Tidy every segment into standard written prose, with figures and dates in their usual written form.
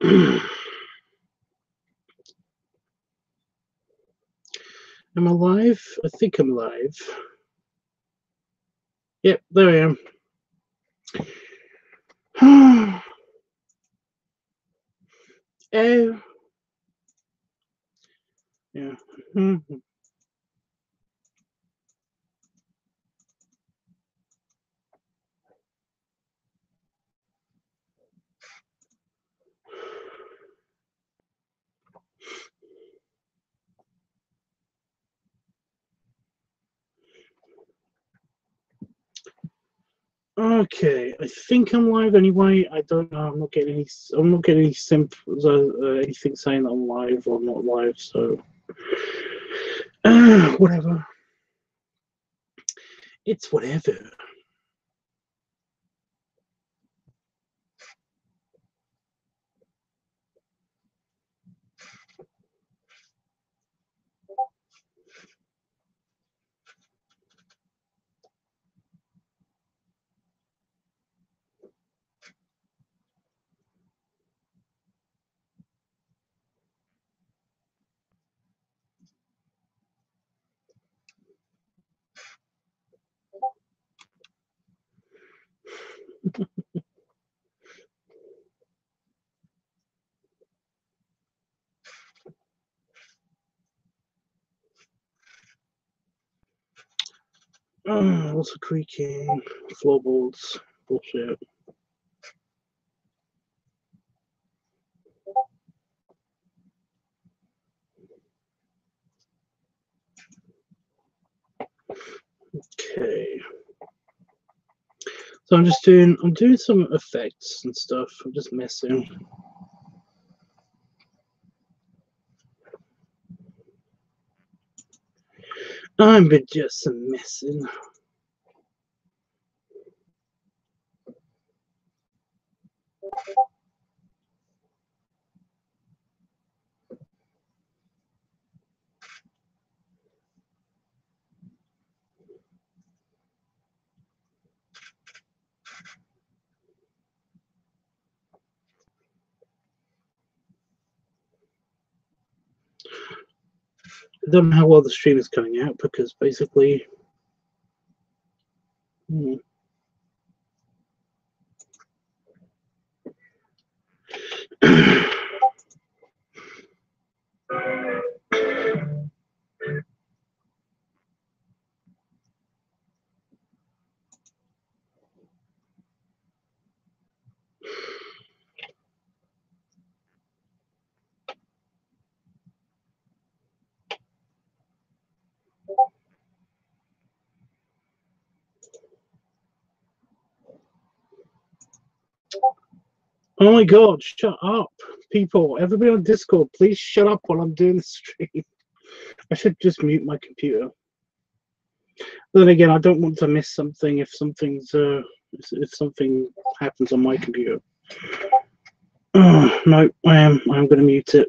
Am I live? I think I'm live. Yep, there I am. Oh. Yeah. Okay, I think I'm live anyway. I don't know. I'm not getting any. I'm not getting any anything saying that I'm live or not live. So, whatever. It's whatever. Lots of creaking, floorboards, bullshit. Okay. So I'm doing some effects and stuff. I'm just messing. I'm just messing. I don't know how well the stream is coming out because basically. Oh my god, shut up. People, everybody on Discord, please shut up while I'm doing the stream. I should just mute my computer. But then again, I don't want to miss something if something happens on my computer. Oh, no, I'm going to mute it.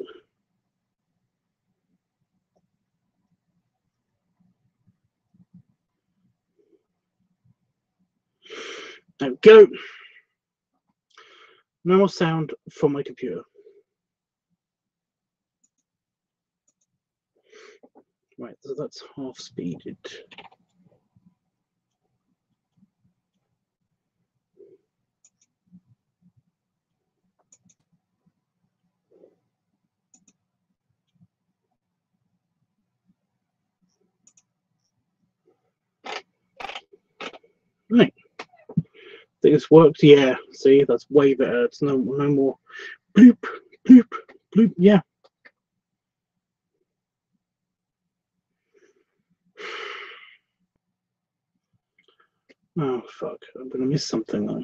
There we go. No more sound from my computer. Right, so that's half speeded. Right. I think it's worked. Yeah, see, that's way better. It's no more bloop, bloop, bloop. Yeah. Oh, fuck. I'm going to miss something, though.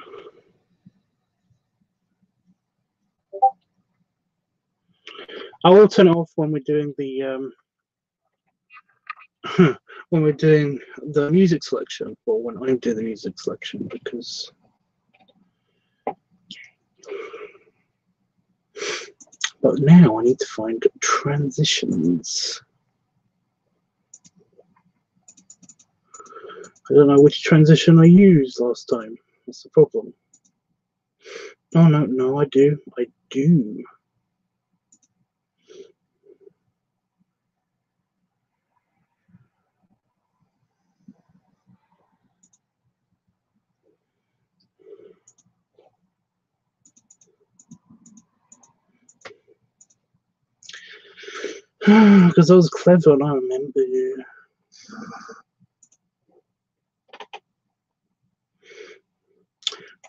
I will turn it off when we're doing the when we're doing the music selection, or when I do the music selection, because but now I need to find transitions. I don't know which transition I used last time. That's the problem. Oh no, I do. Because I was clever and I remember.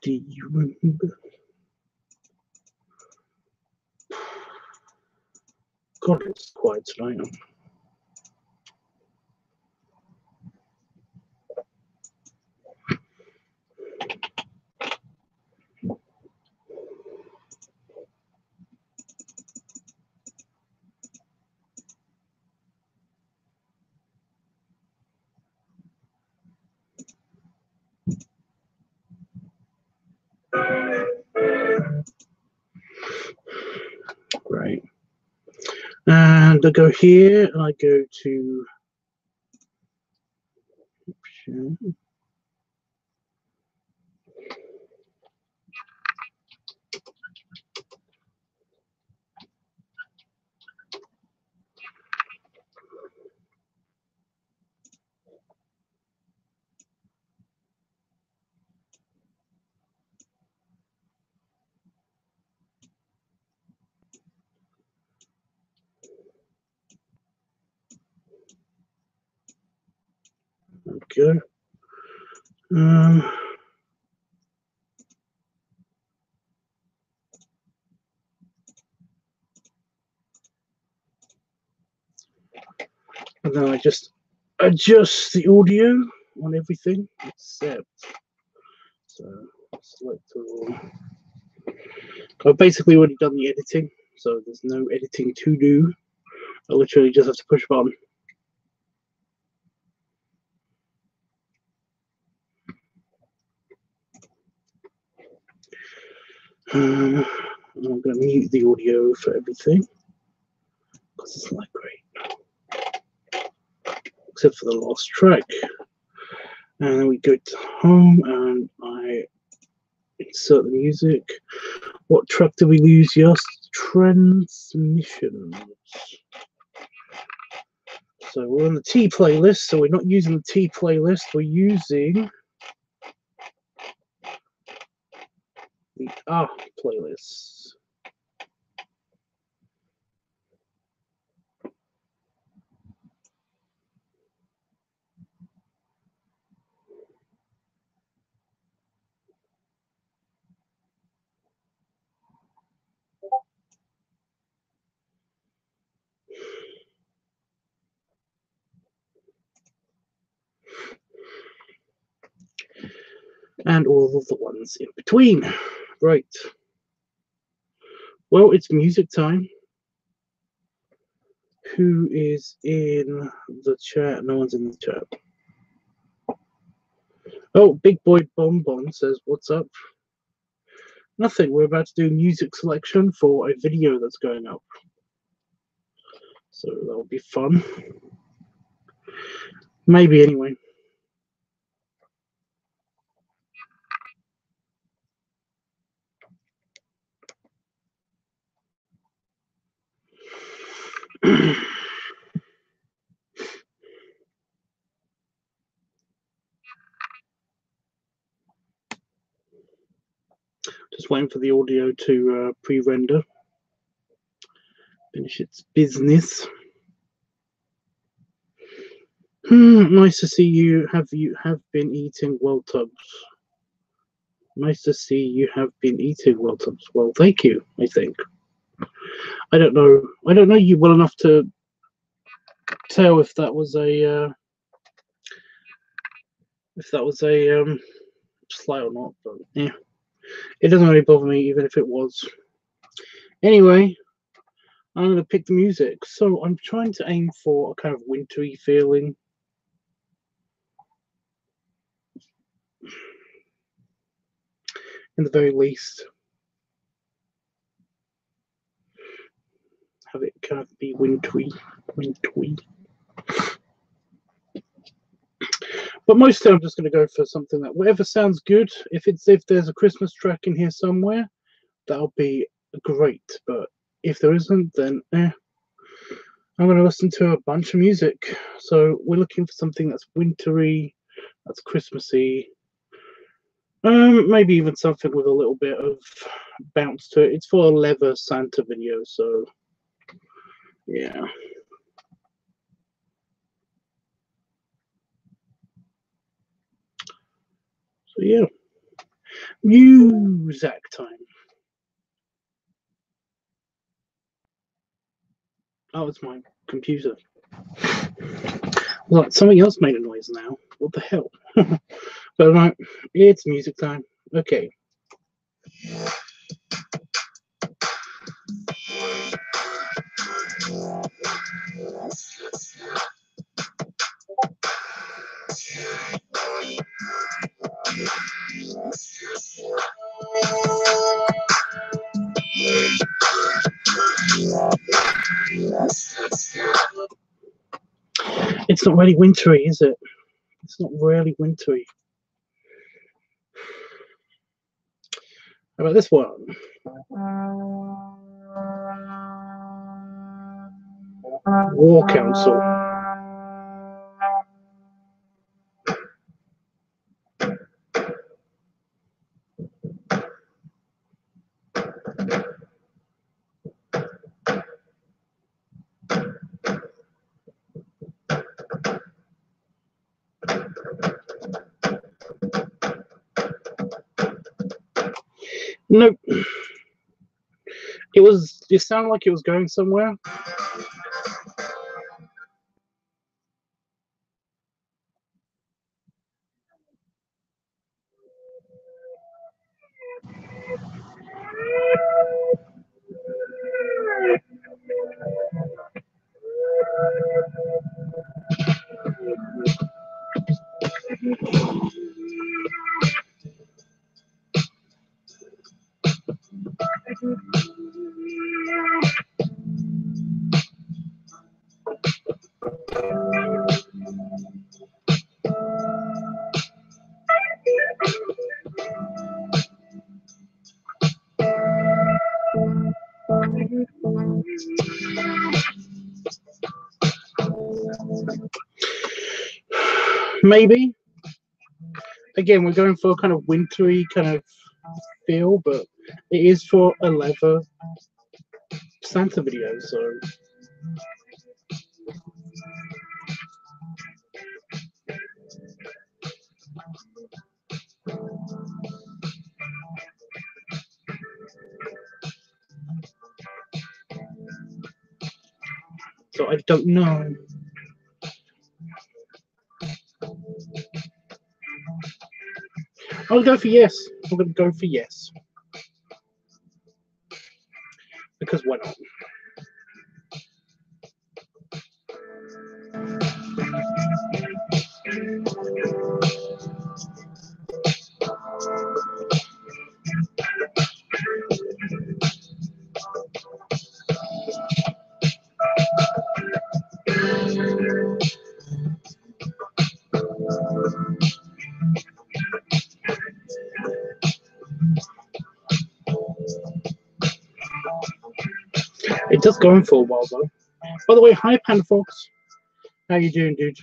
Do you remember? God, it's quiet tonight. Right. And I go here and I go to option. Okay. And then I just adjust the audio on everything except. So select all. I've basically already done the editing, so there's no editing to do. I literally just have to push a button. I'm going to mute the audio for everything because it's not great, except for the last track. And then we go to home and I insert the music. What track did we lose? Yes, transmissions. So we're on the T playlist, so we're not using the T playlist, we're using the R playlist. And all of the ones in between. Right. Well, it's music time. Who is in the chat? No one's in the chat. Oh, Big Boy Bonbon says, what's up? Nothing. We're about to do music selection for a video that's going up. So that'll be fun. Maybe anyway. Just waiting for the audio to pre-render. Finish its business. Nice to see you. You have been eating LiveTUBBs? Nice to see you have been eating LiveTUBBs. Well, thank you. I think. I don't know. I don't know you well enough to tell if that was a slight or not. But yeah, it doesn't really bother me, even if it was. Anyway, I'm going to pick the music. So I'm trying to aim for a kind of wintry feeling. In the very least, have it kind of be wintry. But mostly I'm just going to go for something that whatever sounds good. If there's a Christmas track in here somewhere, that'll be great. But if there isn't, then I'm going to listen to a bunch of music. So we're looking for something that's wintry, that's Christmassy. Maybe even something with a little bit of bounce to it. It's for a leather Santa video, so yeah. So yeah, music time. Oh, it's my computer. Like something else made a noise now. What the hell? But right, it's music time. Okay. It's not really wintry, is it? It's not really wintry. How about this one? War Council. Nope. It sounded like it was going somewhere. Maybe. Again, we're going for a kind of wintry kind of feel, but it is for a leather Santa video, so. So I don't know. I'll go for yes. I'm going to go for yes. Because why not? It does go on for a while though. By the way, hi Pan Fox. How you doing, dude?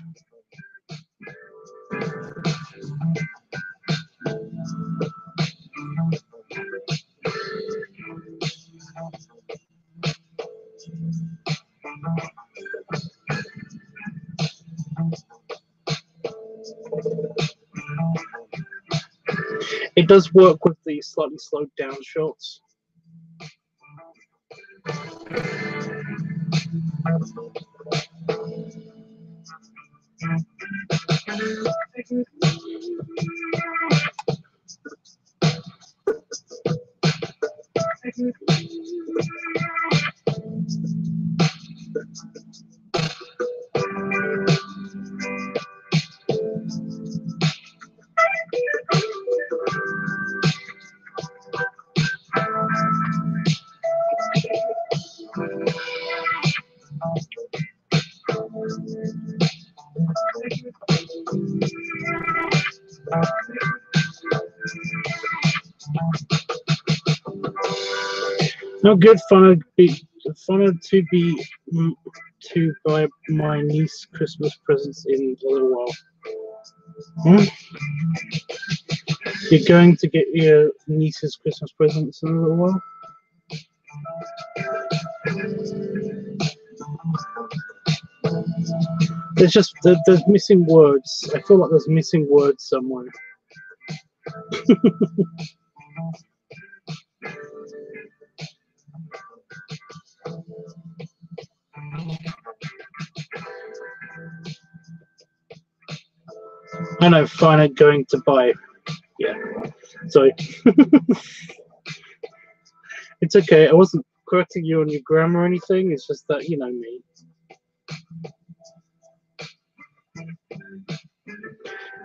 It does work with the slightly slowed down shots. No good fun to buy my niece Christmas presents in a little while. Hmm? You're going to get your niece's Christmas presents in a little while? There's missing words. I feel like there's missing words somewhere. I know, fine, going to buy. Yeah, sorry. It's okay. I wasn't correcting you on your grammar or anything. It's just that, you know me.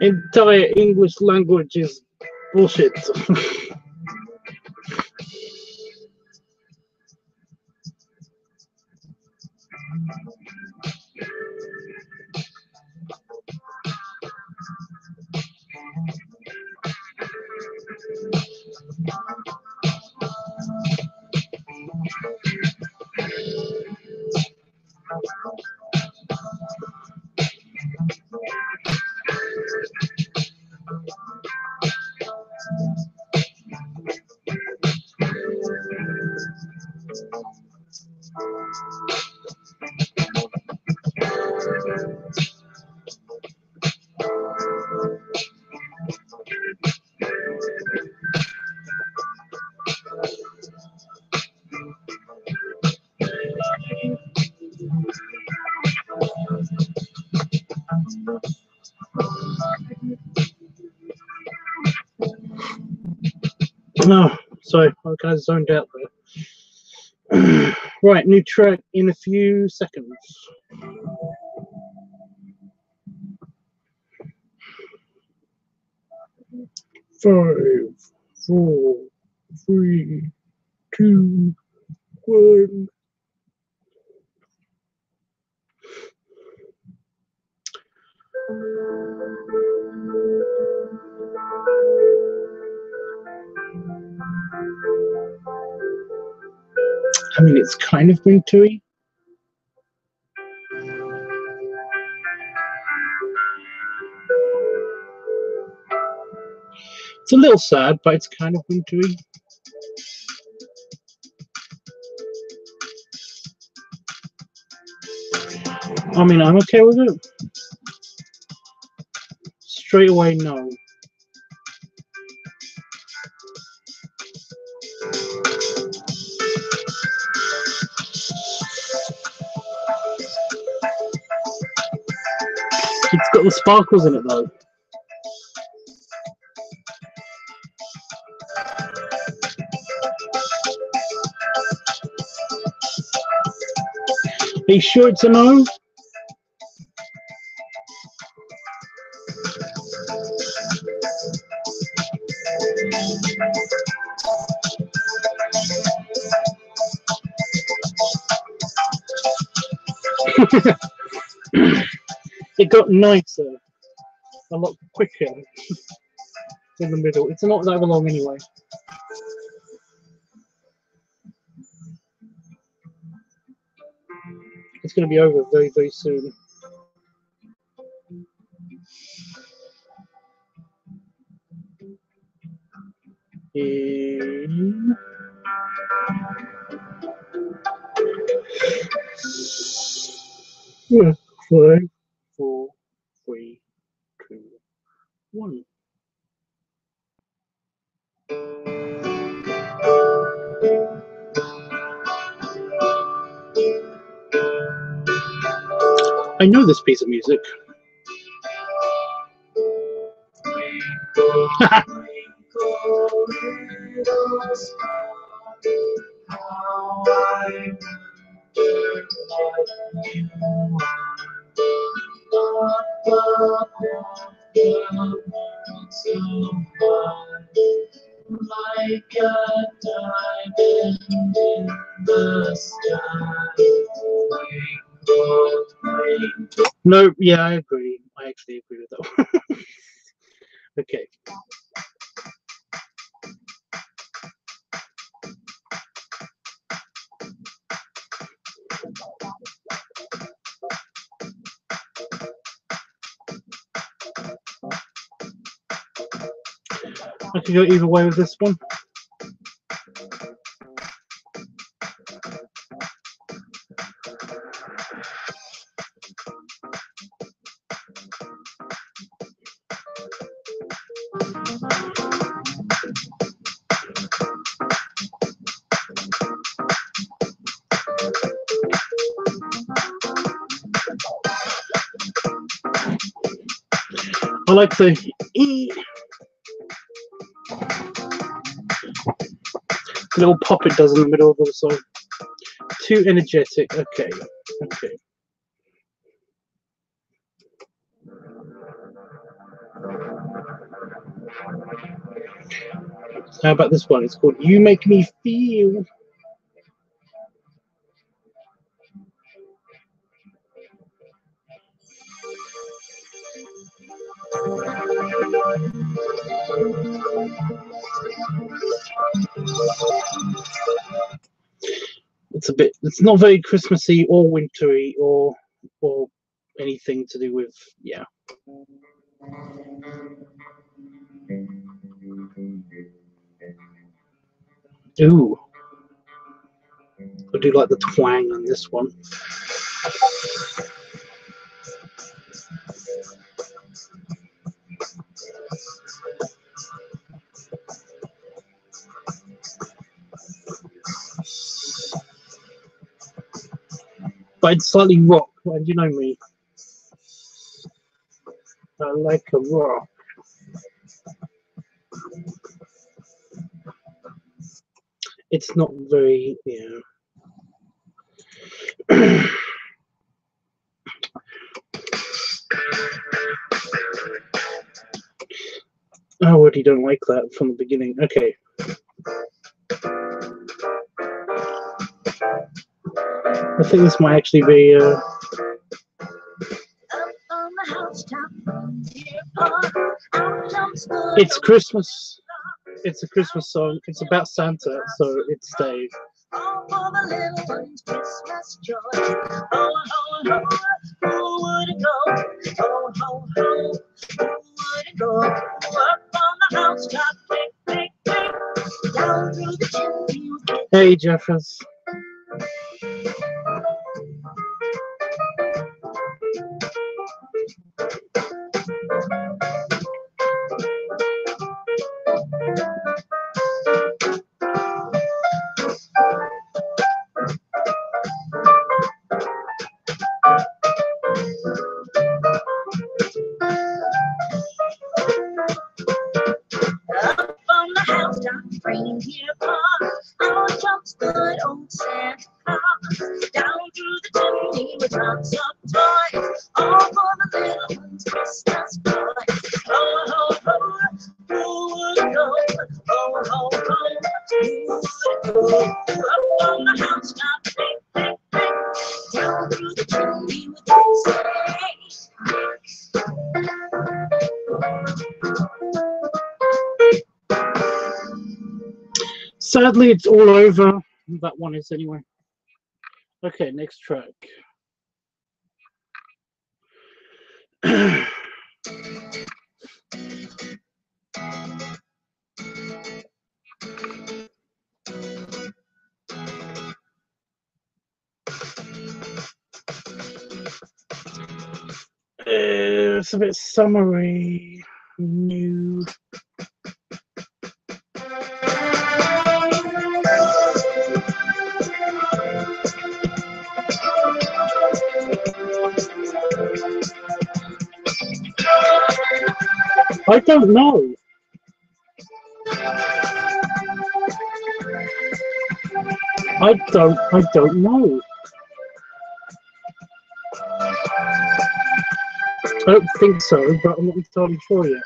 Entire English language is bullshit. No, sorry, I kind of zoned out there. Right, new track in a few seconds. 5, 4, 3, 2, 1. I mean, it's kind of wintry. It's a little sad, but it's kind of wintry. I mean, I'm okay with it. Straight away, no. It's got the sparkles in it, though. Are you sure it's a no? It got nicer, a lot quicker in the middle. It's not that long anyway. It's going to be over very, very soon. In 5, 4, 3, 2, 1. I know this piece of music. Like a diamond in the sky. No, yeah, I agree. I actually agree with that one. Okay. I could go either way with this one. I like the E. Little pop it does in the middle of the song. Too energetic. Okay. Okay. How about this one? It's called You Make Me Feel. It's not very Christmassy or wintry or anything to do with, yeah. Ooh. I do like the twang on this one. But it's slightly rock, and you know me. I like a rock. It's not very, yeah. I already don't like that from the beginning. Okay. I think this might actually be it's Christmas. It's a Christmas song. It's about Santa, so it stays. All for the little ones' Christmas joy. Oh, ho, ho, who would it go? Oh, ho, ho, who would it go? Up on the housetop, click, click, click, down through the chimney. Hey, Jeffers. Reindeer paw, our jumps good old Santa Claus. Down through the chimney with lots of toys, all for the little ones' Christmas joy. Ho, ho, ho, who would go? Ho, ho, ho, who would go? Up on the housetop, click, click, click, down through the chimney with a sleigh. Sadly, it's all over. That one is anyway. Okay, next track. It's a bit summery, new. I don't know. I don't know. I don't think so, but I'm not entirely sure yet.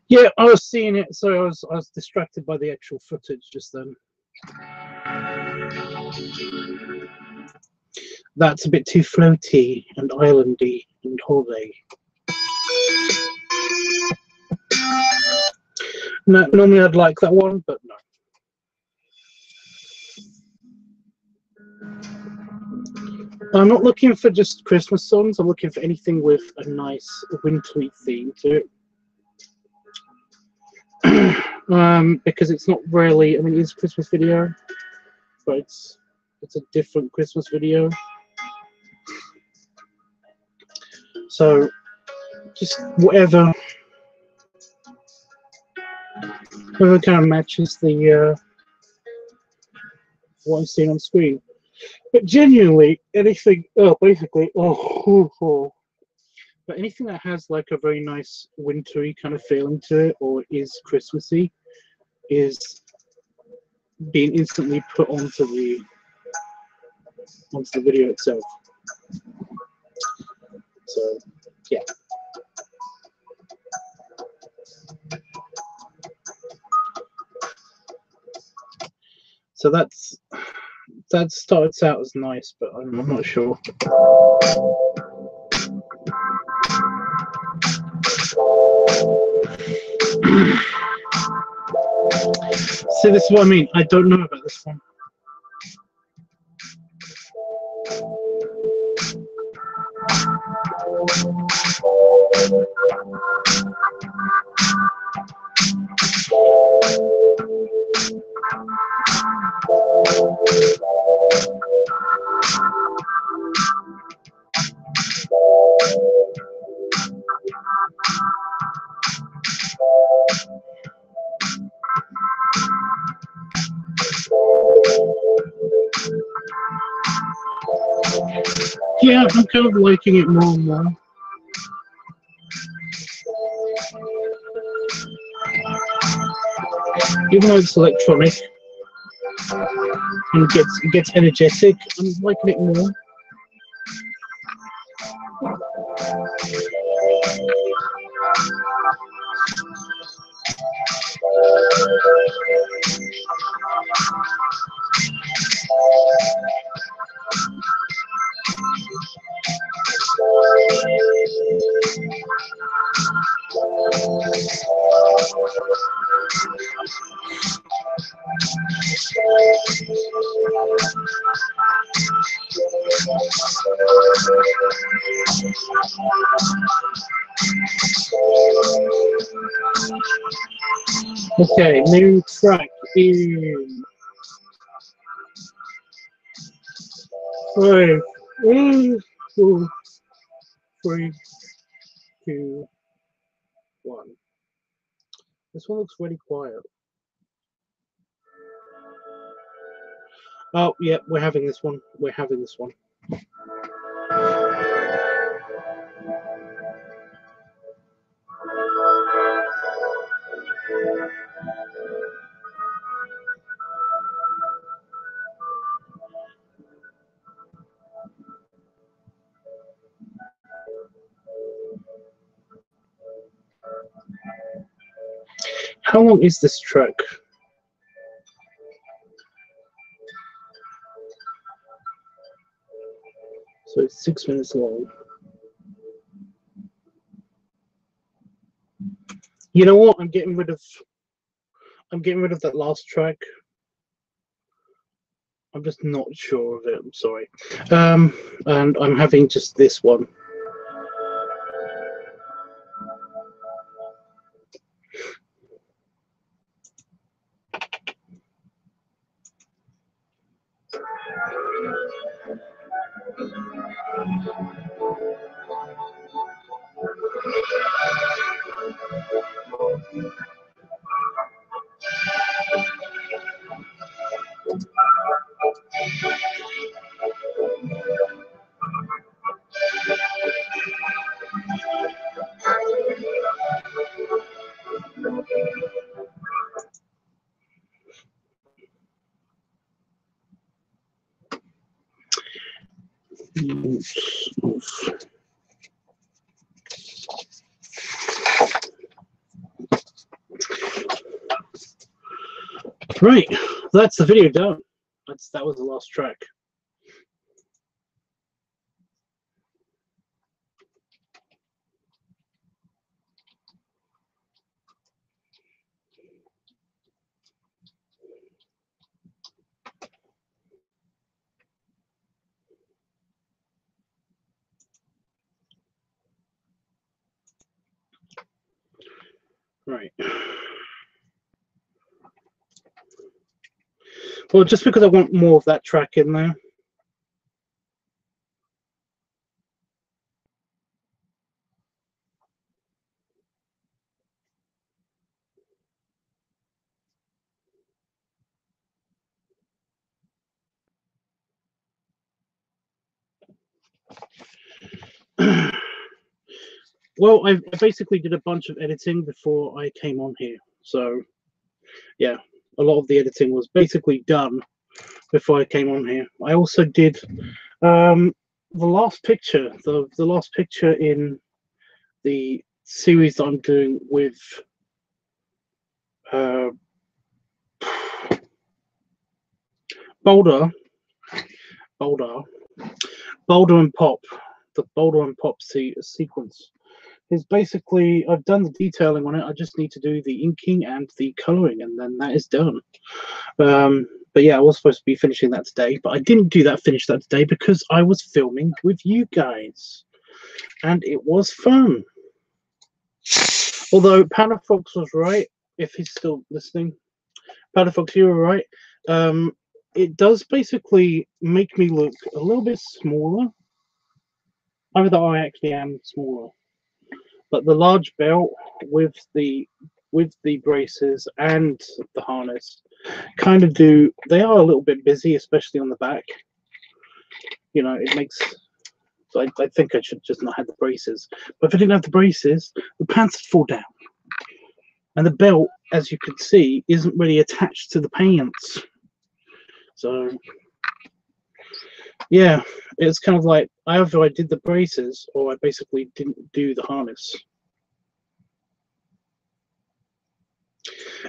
Yeah, I was seeing it, so I was distracted by the actual footage just then. That's a bit too floaty and islandy and holiday. No, normally I'd like that one, but no. I'm not looking for just Christmas songs. I'm looking for anything with a nice wintry theme to it. Because it's not really, I mean, it's a Christmas video, but it's a different Christmas video. So just whatever kind of matches the what I'm seeing on screen. But genuinely, anything, basically, but anything that has like a very nice wintry kind of feeling to it, or is Christmassy, is being instantly put onto the video itself. So yeah. So that starts out as nice, but I'm not sure. See, this is what I mean. I don't know about this one. Yeah, I'm kind of liking it more and more. Even though it's electronic and it gets energetic, I'm liking it more. Okay, new track in 5, 4, 3, 2, 1. This one looks really quiet. Oh, yeah, we're having this one. We're having this one. How long is this track? So it's 6 minutes long. You know what? I'm getting rid of that last track. I'm just not sure of it. I'm sorry. And I'm having just this one. Right, that's the video done. That was the last track. Right. Well, just because I want more of that track in there. Well, I basically did a bunch of editing before I came on here. So, yeah, a lot of the editing was basically done before I came on here. I also did the last picture, the last picture in the series that I'm doing with Boulder and Pop, the Boulder and Pop sequence is basically, I've done the detailing on it. I just need to do the inking and the coloring, and then that is done. But yeah, I was supposed to be finishing that today, but I didn't finish that today because I was filming with you guys, and it was fun. Although Panafox was right, if he's still listening. Panafox, you were right. It does basically make me look a little bit smaller. Either that I actually am smaller. But the large belt with the braces and the harness kind of they are a little bit busy, especially on the back. You know, it makes, so I think I should just not have the braces. But if I didn't have the braces, the pants would fall down. And the belt, as you can see, isn't really attached to the pants. So yeah, it's kind of like either I did the braces or I basically didn't do the harness.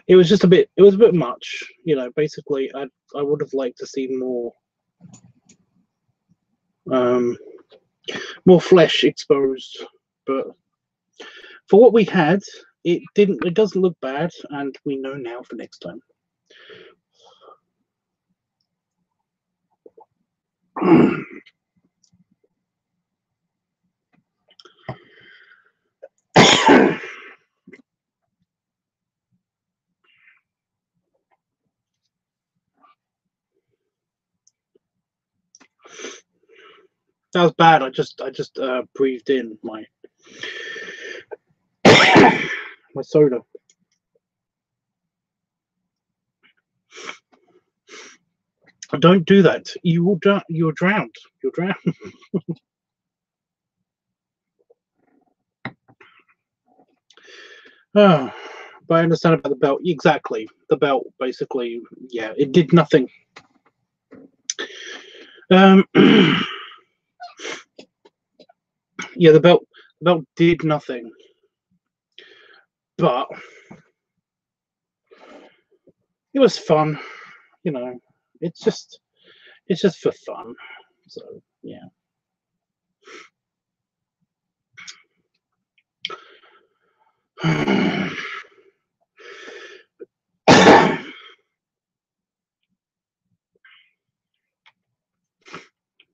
It was just a bit much, you know. Basically, I would have liked to see more more flesh exposed, but for what we had, it doesn't look bad, and we know now for next time. That was bad. I just breathed in my my soda. Don't do that. You will drown. You're drowned. You're drowned. Oh, but I understand about the belt. Exactly. The belt, basically, yeah, it did nothing. Yeah, the belt did nothing. But it was fun, you know. It's just for fun. So yeah.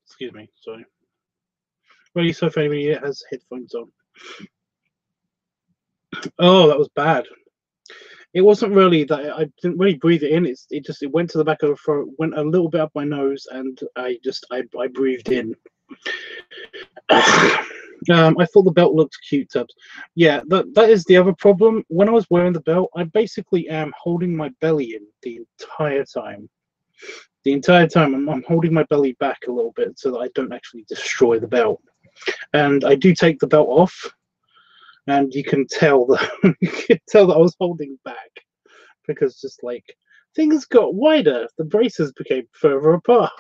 Excuse me, sorry. Really, so if anybody has headphones on. Oh, that was bad. It wasn't really that I didn't really breathe it in. It went to the back of the throat, went a little bit up my nose, and I breathed in. I thought the belt looked cute, Tubbs. Yeah, that is the other problem. When I was wearing the belt, I basically am holding my belly in the entire time. The entire time, I'm holding my belly back a little bit so that I don't actually destroy the belt. And I do take the belt off, and you can tell that I was holding back because just like things got wider, the braces became further apart.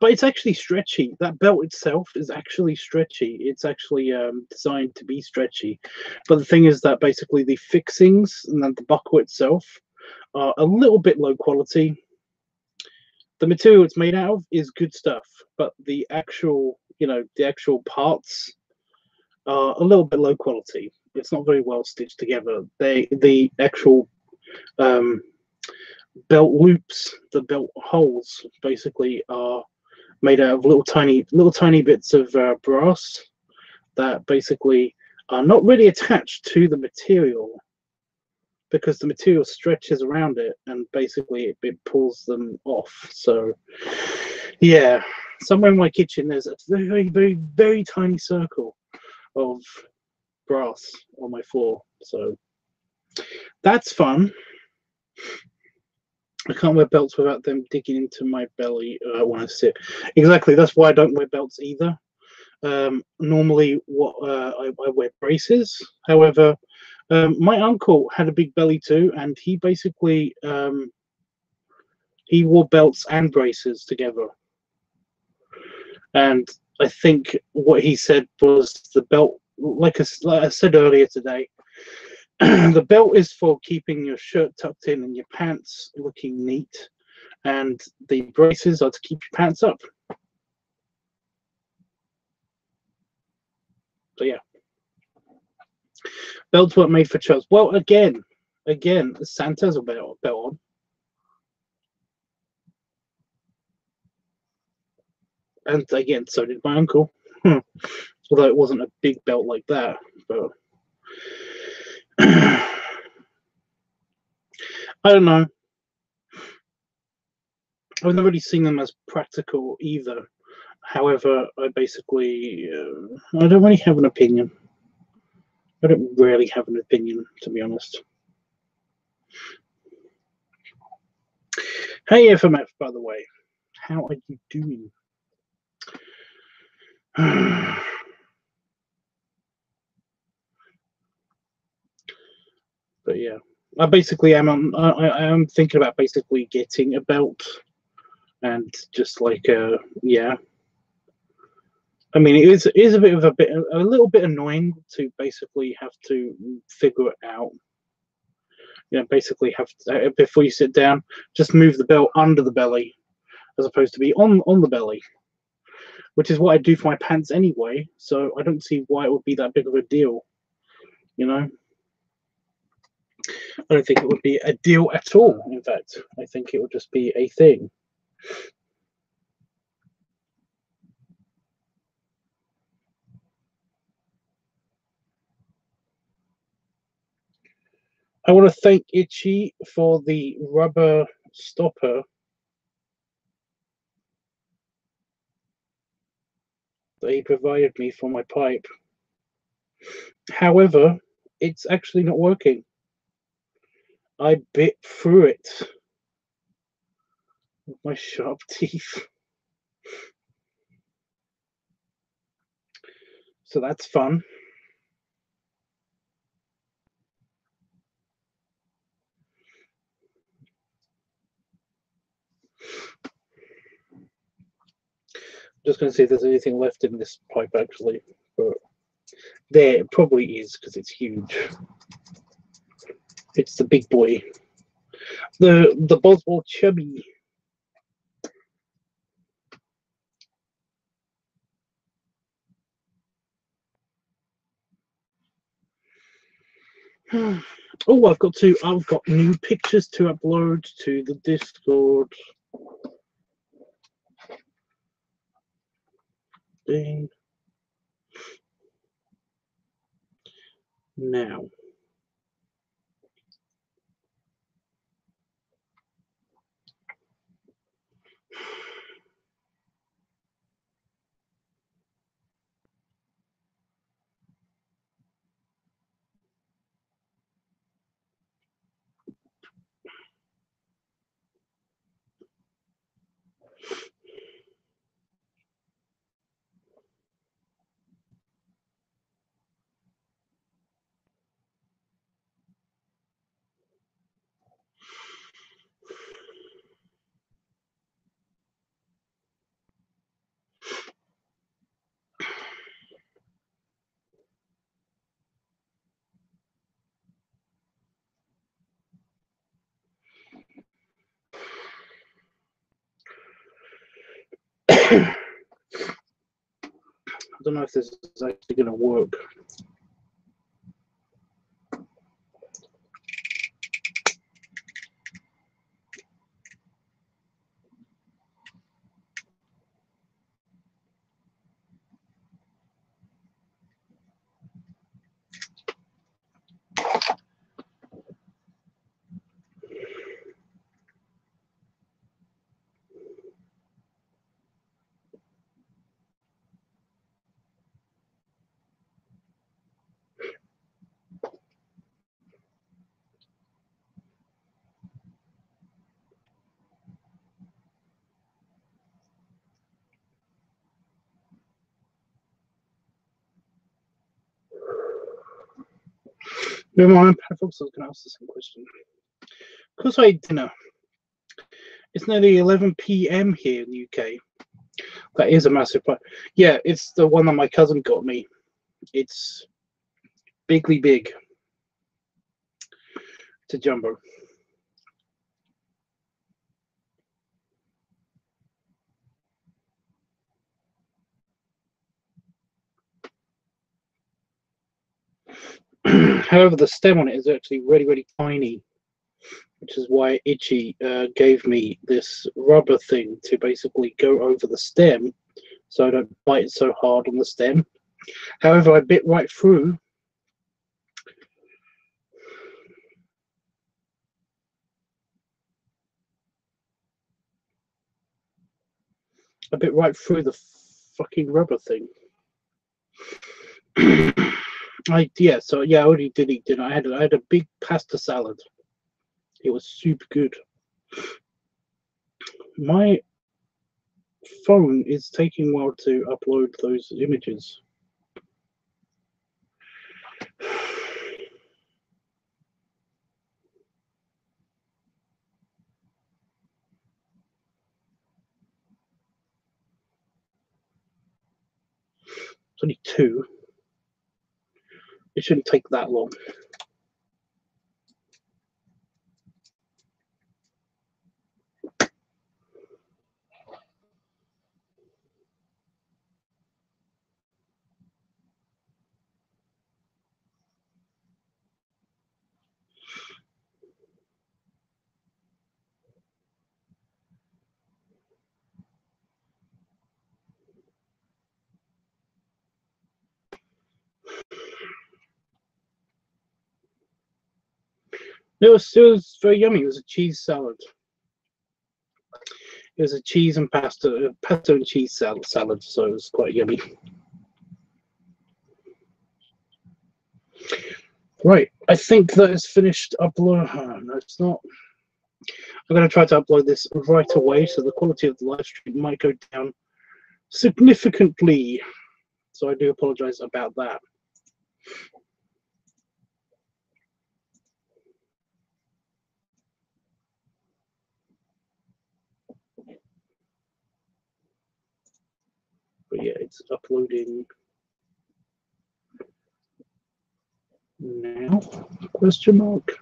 But it's actually stretchy. That belt itself is actually stretchy. It's actually designed to be stretchy. But the thing is that basically the fixings and then the buckle itself are a little bit low quality. The material it's made out of is good stuff, but the actual, the actual parts are a little bit low quality. It's not very well stitched together. The actual belt loops, the belt holes, basically are made out of little tiny bits of brass that basically are not really attached to the material, because the material stretches around it and basically it pulls them off. So yeah, somewhere in my kitchen there's a very, very, very tiny circle of brass on my floor. So that's fun. I can't wear belts without them digging into my belly when I sit. Exactly, that's why I don't wear belts either. Normally, I wear braces. However, my uncle had a big belly too, and he basically he wore belts and braces together. And I think what he said was the belt, like I said earlier today, the belt is for keeping your shirt tucked in and your pants looking neat, and the braces are to keep your pants up. So yeah, belts weren't made for shirts. Well, again, Santa's a belt on. And again, so did my uncle. Although it wasn't a big belt like that. But I don't know. I've never really seen them as practical either. However, I basically, I don't really have an opinion. I don't really have an opinion, to be honest. Hey, FMF, by the way. How are you doing? But yeah, I basically am I am thinking about basically getting a belt, and just like yeah. I mean, it is a little bit annoying to basically have to figure it out. You know, basically have to, before you sit down, just move the belt under the belly, as opposed to be on the belly, which is what I do for my pants anyway. So I don't see why it would be that big of a deal. You know, I don't think it would be a deal at all. In fact, I think it would just be a thing. I want to thank Itchy for the rubber stopper that he provided me for my pipe. However, it's actually not working. I bit through it with my sharp teeth. So that's fun. Just going to see if there's anything left in this pipe actually. But there probably is, because it's huge. It's the big boy. The Boswell Chubby. Oh, I've got new pictures to upload to the Discord. Thing. Now. I don't know if this is actually going to work. Never mind, I thought I was going to ask the same question. Because I ate dinner. It's nearly 11 p.m. here in the UK. That is a massive part. Yeah, it's the one that my cousin got me. It's bigly big. It's a jumbo. However, the stem on it is actually really, really tiny, which is why Itchy gave me this rubber thing to basically go over the stem so I don't bite so hard on the stem. However, I bit right through. I bit right through the fucking rubber thing. So I already did eat dinner. I had a big pasta salad. It was super good. My phone is taking a while to upload those images. It's only 2. It shouldn't take that long. It was very yummy. It was a cheese salad. It was a cheese and pasta and cheese salad, so it was quite yummy. Right, I think that is finished upload. No, it's not. I'm going to try to upload this right away, so the quality of the live stream might go down significantly. So I do apologize about that. But yeah, it's uploading now? Question mark.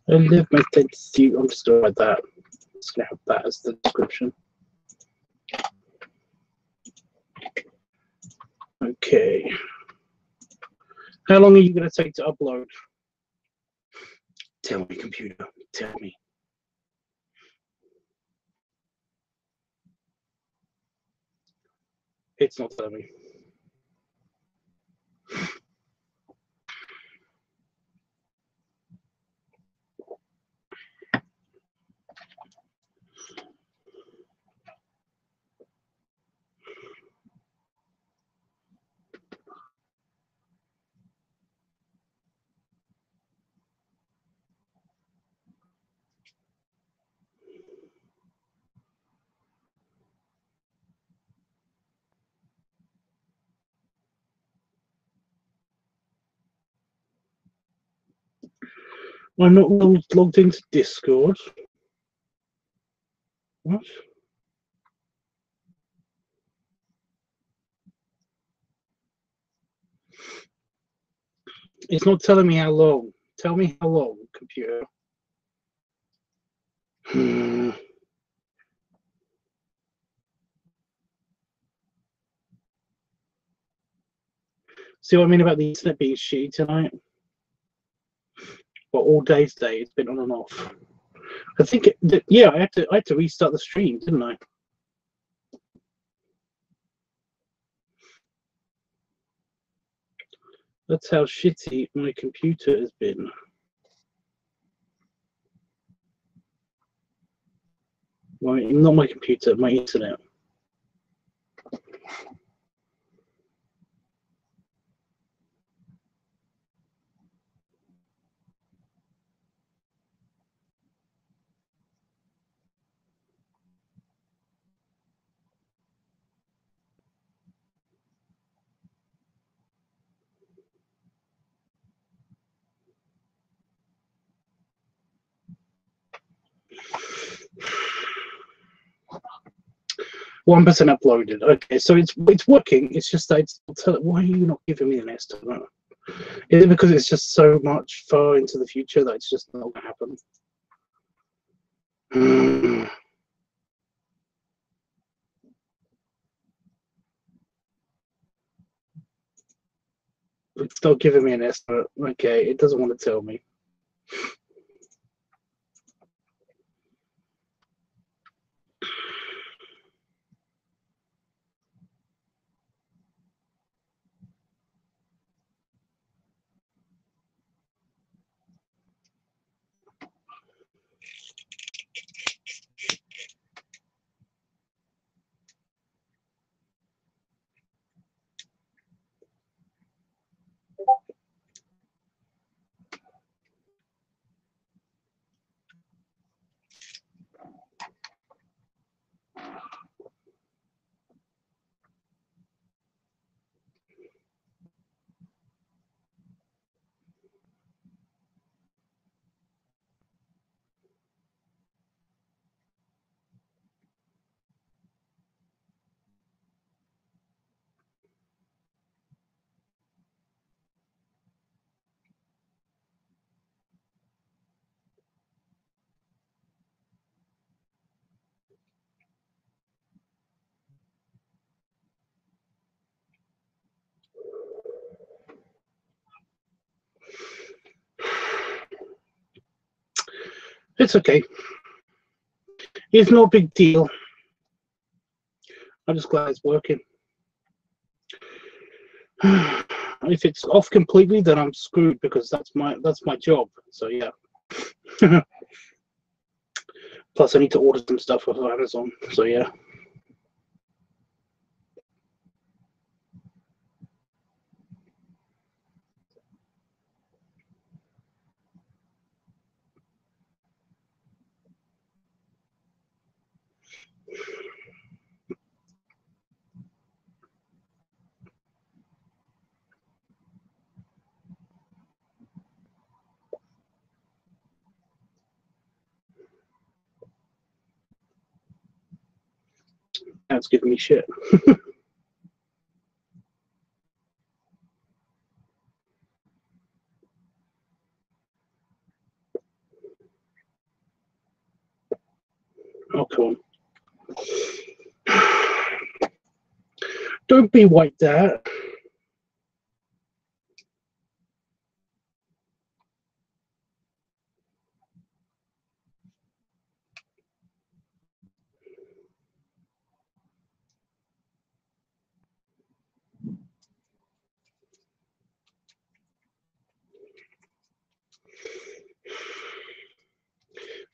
I live my fantasy. I'm just going to write that. I'm just going to have that as the description. Okay. How long are you going to take to upload? Tell me, computer. Tell me. It's not telling me. I'm not logged into Discord. What? It's not telling me how long. Tell me how long, computer. See what I mean about the internet being shitty tonight? But all day today, it's been on and off. I think, yeah, I had to restart the stream, didn't I? That's how shitty my computer has been. Not my computer, my internet. One percent uploaded. Okay, so it's working. It's just that why are you not giving me an estimate? Is it because it's just so much far into the future that it's just not going to happen? It's not giving me an estimate. Okay, it doesn't want to tell me. It's okay. It's no big deal. I'm just glad it's working. If it's off completely, then I'm screwed because that's my job. So yeah. Plus, I need to order some stuff off of Amazon. So yeah. That's giving me shit. Oh, come on. Don't be like that.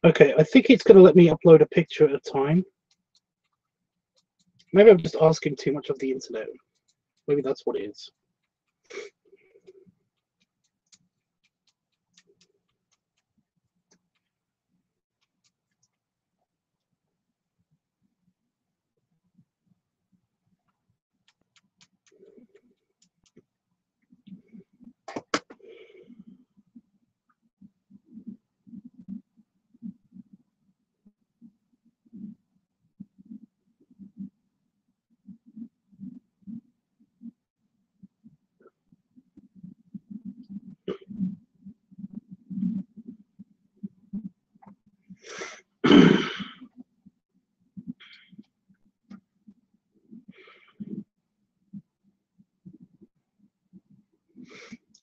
Okay, I think it's going to let me upload a picture at a time. Maybe I'm just asking too much of the internet. Maybe that's what it is.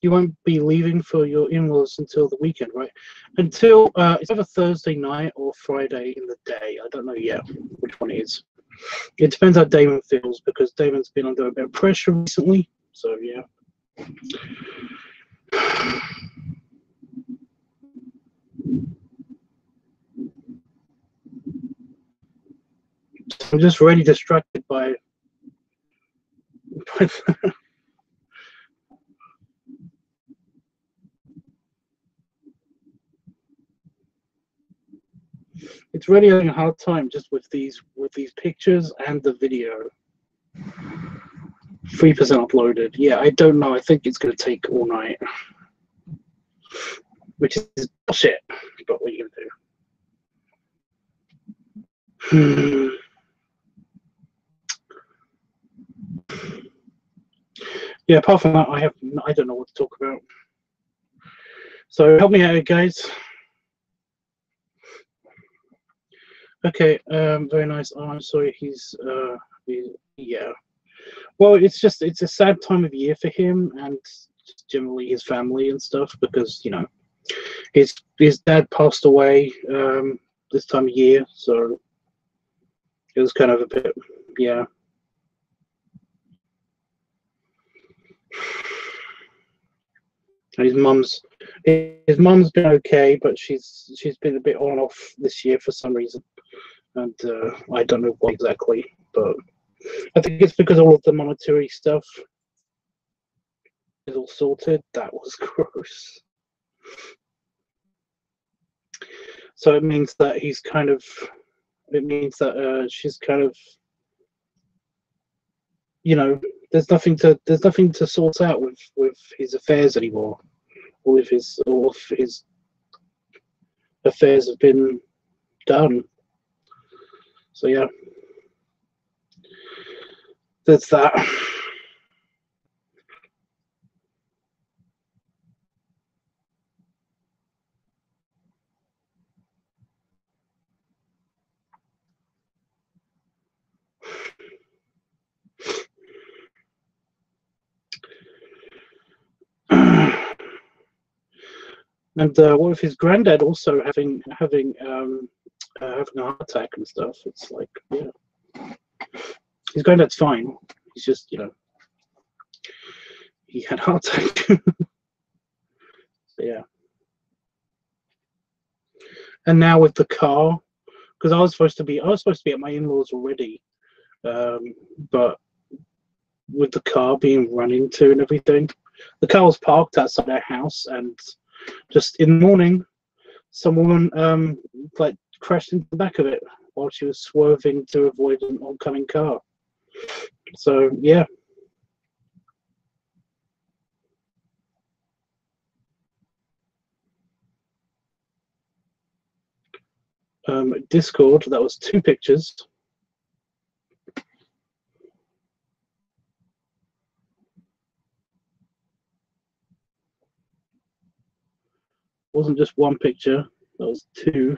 You won't be leaving for your in-laws until the weekend, right? Until it's either Thursday night or Friday in the day. I don't know yet which one it is. It depends how Damon feels because Damon's been under a bit of pressure recently. So yeah. I'm just really distracted by it's really having a hard time just with these pictures and the video. 3% uploaded. Yeah, I don't know. I think it's going to take all night, which is bullshit. But what are you going to do? Yeah, apart from that, I don't know what to talk about. So help me out, guys. Okay, very nice. Oh, I'm sorry. Yeah. Well, it's a sad time of year for him and generally his family and stuff because his dad passed away this time of year, so it was kind of a bit, yeah. And his mum's been okay, but she's been a bit on and off this year for some reason, and I don't know what exactly, but I think it's because all of the monetary stuff is all sorted. That was gross. So it means that she's kind of, there's nothing to sort out with his affairs anymore. All of his affairs have been done. So yeah, there's that. And what with his granddad also having a heart attack and stuff? It's like, yeah, his granddad's fine. He's just, he had a heart attack. So, yeah. And now with the car, because I was supposed to be at my in-laws already, but with the car being run into and everything, the car was parked outside our house, and just in the morning, some woman like crashed into the back of it while she was swerving to avoid an oncoming car. So yeah. Discord, that was 2 pictures. It wasn't just 1 picture, that was 2.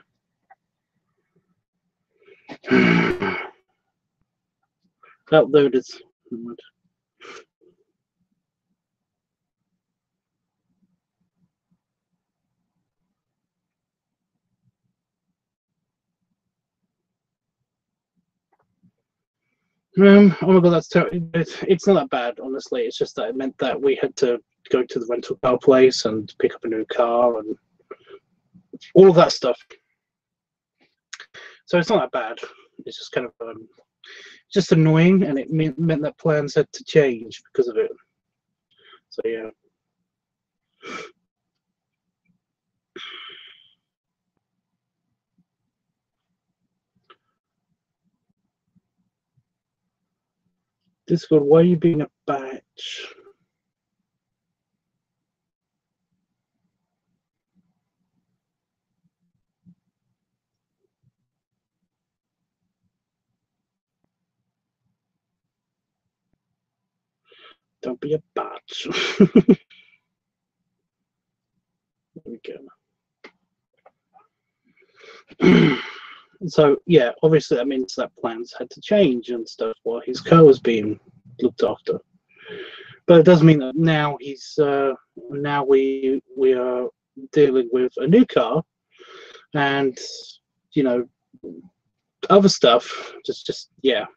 Uploaded. Oh my god, that's terrible. It's not that bad, honestly. It's just that it meant that we had to go to the rental car place and pick up a new car and all of that stuff. So it's not that bad. It's just kind of just annoying, and it meant that plans had to change because of it. So yeah. Discord, why are you being a batch? Don't be a batch. There we go. So yeah, obviously that means that plans had to change and stuff while his car was being looked after. But it does mean that now now we are dealing with a new car and other stuff. Just yeah.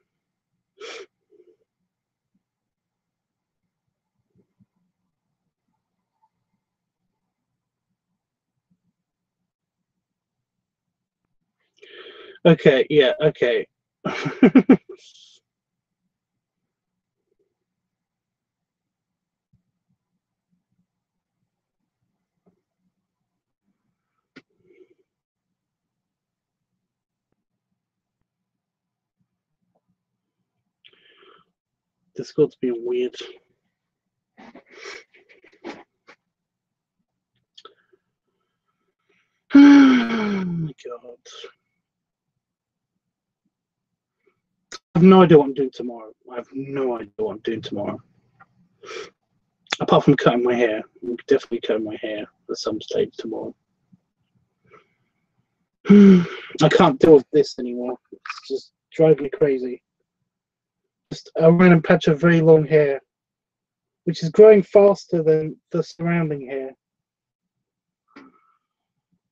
Okay, yeah, okay. Discord's being weird. Oh my god. I have no idea what I'm doing tomorrow. I have no idea what I'm doing tomorrow. Apart from cutting my hair. I'm definitely cutting my hair at some stage tomorrow. I can't deal with this anymore. It's just driving me crazy. Just a random patch of very long hair, which is growing faster than the surrounding hair.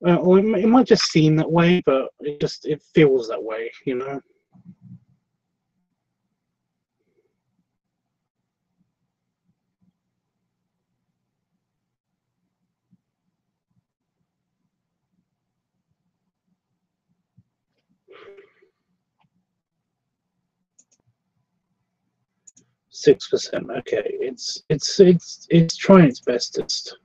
Or it might just seem that way, but it feels that way, you know. %. Okay, it's trying its bestest.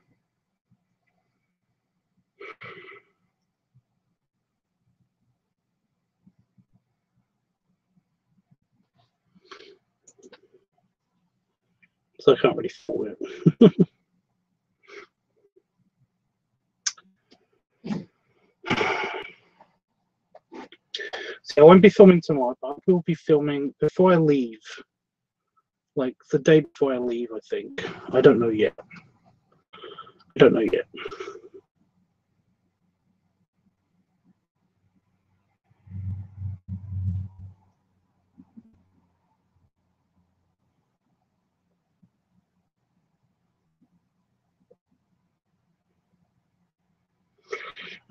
So I can't really fault it. So I won't be filming tomorrow, but I will be filming before I leave. Like the day before I leave, I think. I don't know yet. I don't know yet.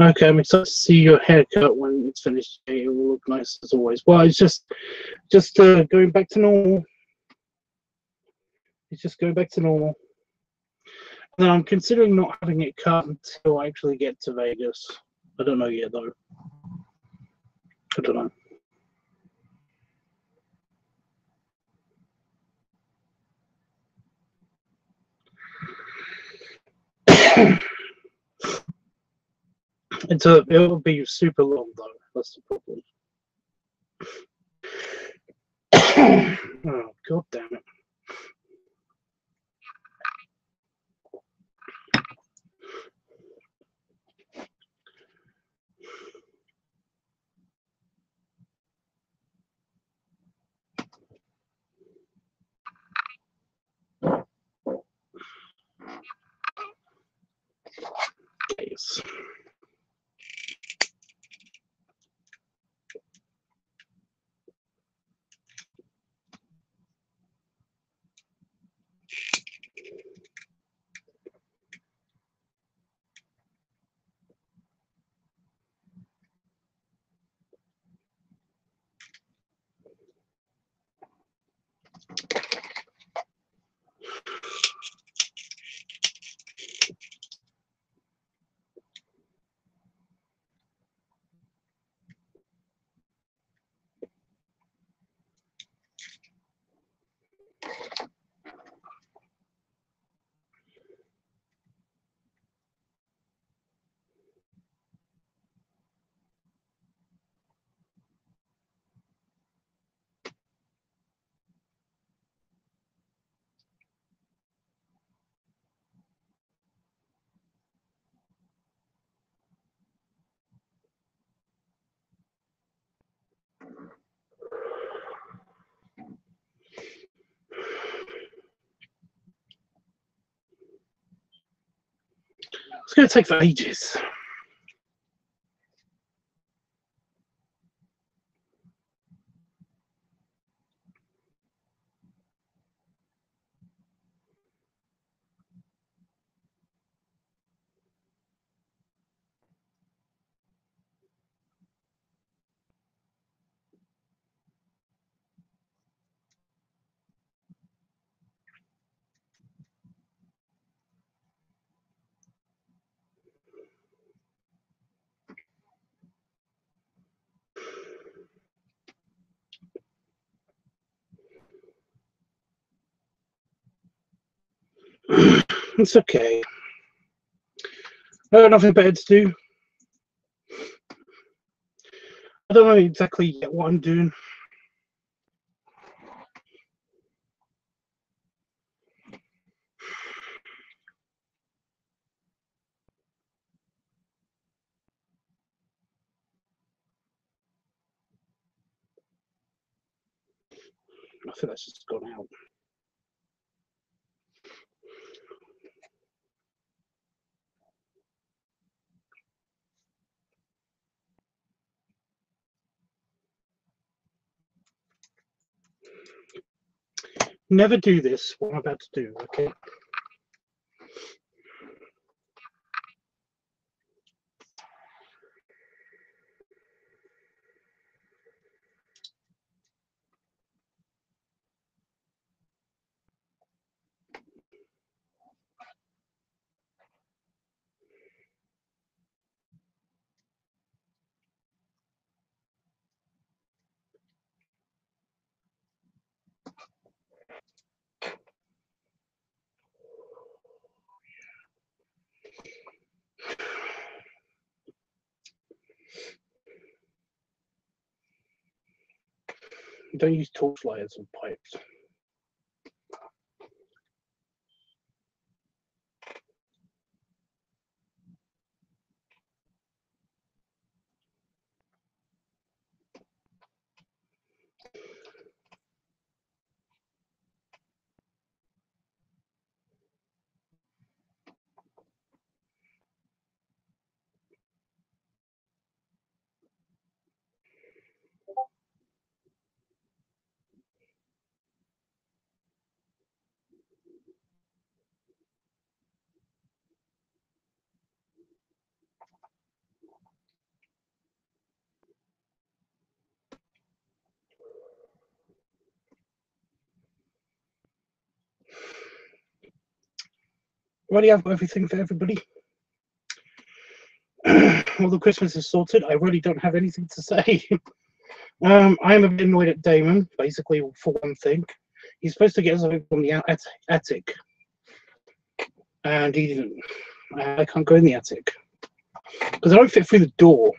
Okay, I'm excited to see your haircut when it's finished. It will look nice as always. Well, it's just going back to normal. It's just going back to normal. And then I'm considering not having it cut until I actually get to Vegas. I don't know yet, though. I don't know. It'll be super long though. That's the problem. Oh god damn it! Yes. It's going to take for ages. It's okay. I got nothing better to do. I don't know exactly yet what I'm doing. I think that's just gone out. Never do this, what I'm about to do, okay? Don't use torchlights and pipes. Already, I've got everything for everybody. All the Christmas is sorted. I really don't have anything to say. I'm a bit annoyed at Damon, basically, for one thing. He's supposed to get something from the attic, and he didn't. I can't go in the attic because I don't fit through the door.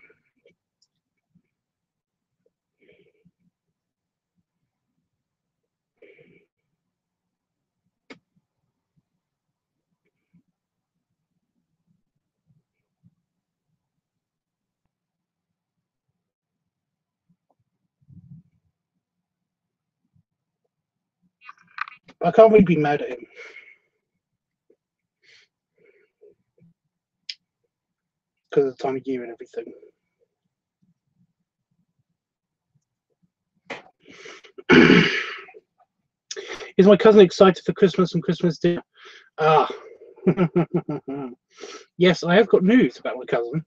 I can't really be mad at him because of the time of year and everything. Is my cousin excited for Christmas and Christmas dinner? Ah. Yes, I have got news about my cousin.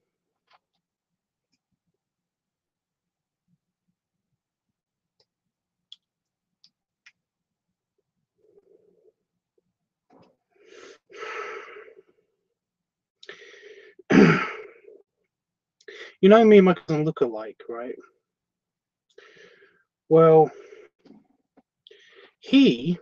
You know, me and my cousin look alike, right? Well, he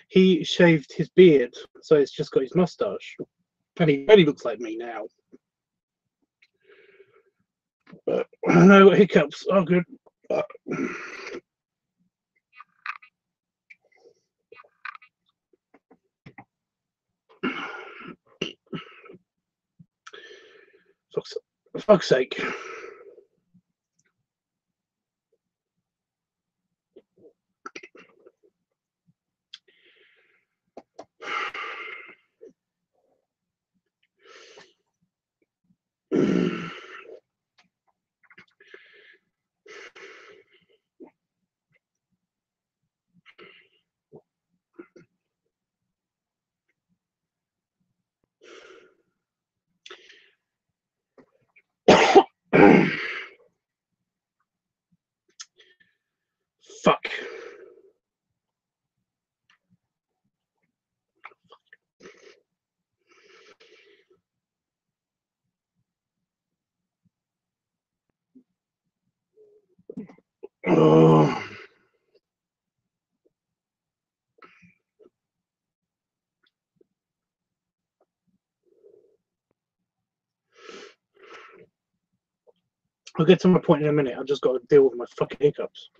he shaved his beard, so it's just got his mustache, and he really looks like me now. But no hiccups. Oh, good. For fuck's sake. Fuck. Oh. I'll get to my point in a minute. I've just got to deal with my fucking hiccups.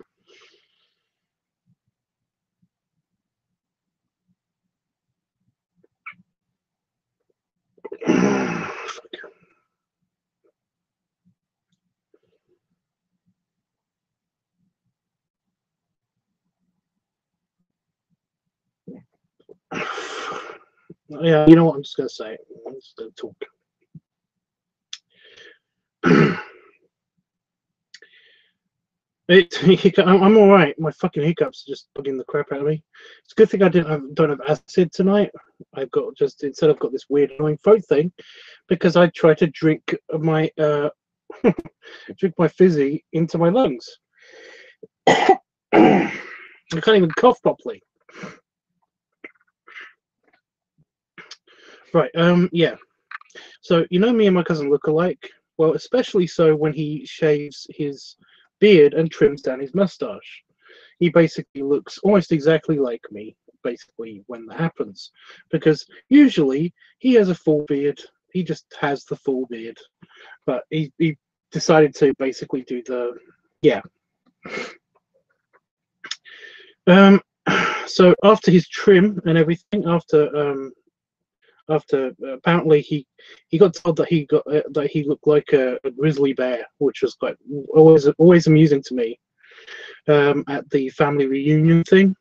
Yeah, you know what? I'm just gonna say it. I'm just gonna talk. I'm all right. My fucking hiccups are just bugging the crap out of me. It's a good thing I don't have acid tonight. I've got instead I've got this weird annoying throat thing because I try to drink my drink my fizzy into my lungs. I can't even cough properly. Right. Yeah. So you know me and my cousin look alike. Well, especially so when he shaves his beard and trims down his mustache. He basically looks almost exactly like me, basically, when that happens. Because usually he has a full beard. He just has the full beard. But he decided to basically do the, yeah. So after his trim and everything, after apparently he got told that he looked like a grizzly bear, which was quite always amusing to me, at the family reunion thing,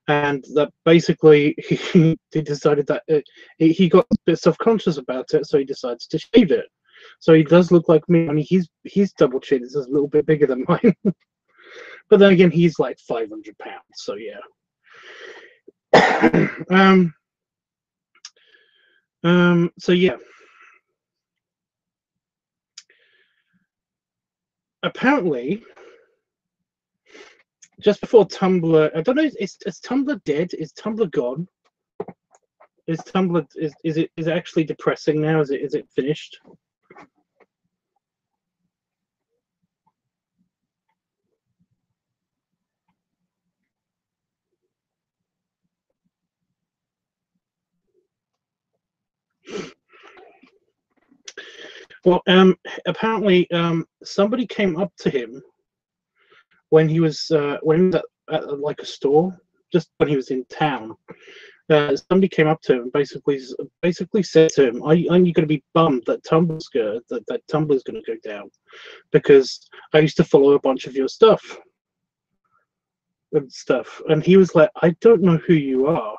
and that basically he decided that he got a bit self-conscious about it, so he decides to shave it. So he does look like me. I mean, his double chin is a little bit bigger than mine, but then again, he's like 500 pounds, so yeah. So yeah. Apparently, just before Tumblr, I don't know, is Tumblr dead? Is Tumblr gone? Is Tumblr is it actually depressing now? Is it finished? Well, apparently, somebody came up to him when he was at like a store, just when he was in town. Somebody came up to him and basically said to him, "Are you going to be bummed that Tumblr's going to go down? Because I used to follow a bunch of your stuff and stuff." And he was like, "I don't know who you are."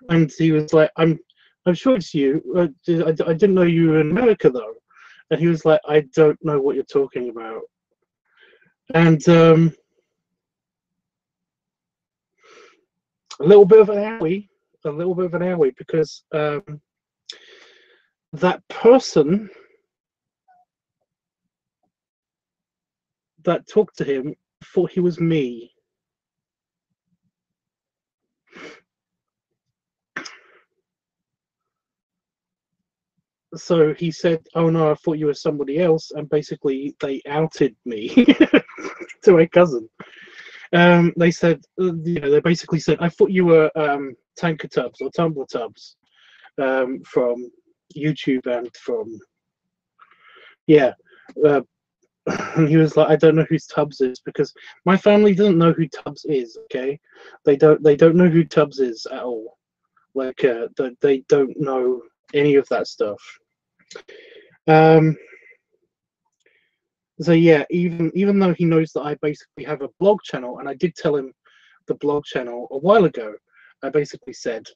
And he was like, I'm sure it's you. I didn't know you were in America though." And he was like, "I don't know what you're talking about." And a little bit of an owie, because that person that talked to him thought he was me. So he said, "Oh no, I thought you were somebody else," and basically they outed me to my cousin. They said, they basically said, "I thought you were Tanker Tubbs or Tumblr Tubbs from YouTube and from, yeah." And he was like, "I don't know who Tubbs is, because my family doesn't know who Tubbs is. Okay, they don't know who Tubbs is at all. Like, they don't know any of that stuff." So yeah, even though he knows that I basically have a blog channel, and I did tell him the blog channel a while ago, I basically said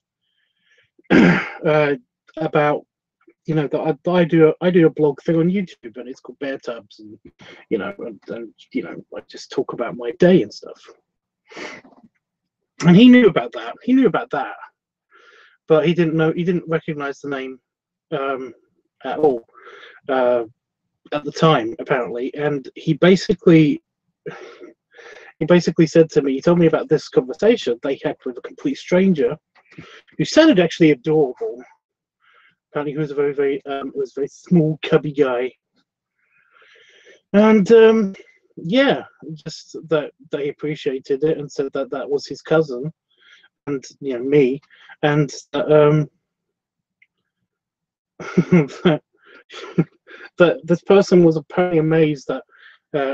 about, that I do a blog thing on YouTube, and it's called Bear Tubbs, and I just talk about my day and stuff. And he knew about that. But he didn't recognize the name at all at the time, apparently. And he basically said to me, he told me about this conversation they had with a complete stranger who sounded actually adorable. Apparently he was a very small, cubby guy. And yeah, just that they appreciated it and said that that was his cousin, and me, and that this person was apparently amazed that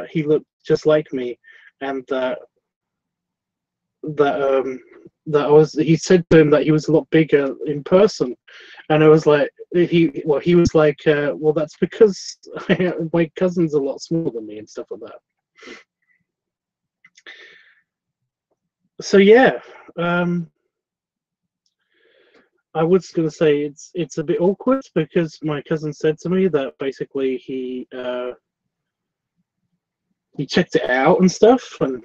he looked just like me, and that he said to him that he was a lot bigger in person, and I was like, he was like, well, that's because my cousin's a lot smaller than me and stuff like that. So yeah, I was going to say it's a bit awkward because my cousin said to me that basically he checked it out and stuff, and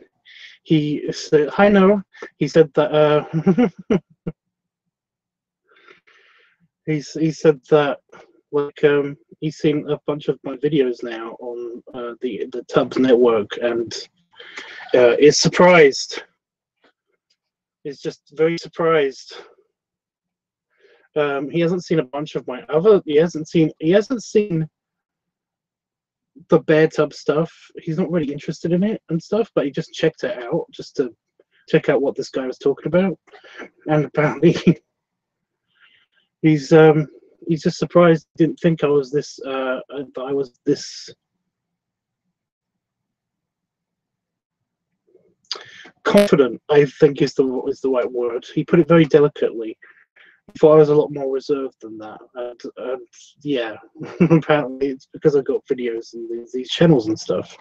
he said, "Hi Noah." He said that he said that like he's seen a bunch of my videos now on the Tubbs network, and is surprised. Is just very surprised. He hasn't seen a bunch of my other. He hasn't seen the Bear Tub stuff. He's not really interested in it and stuff, but he just checked it out just to check out what this guy was talking about. And apparently, he's just surprised. Didn't think I was this. That I was this confident. I think is the right word. He put it very delicately. I thought I was a lot more reserved than that. And yeah, apparently it's because I got videos and these channels and stuff.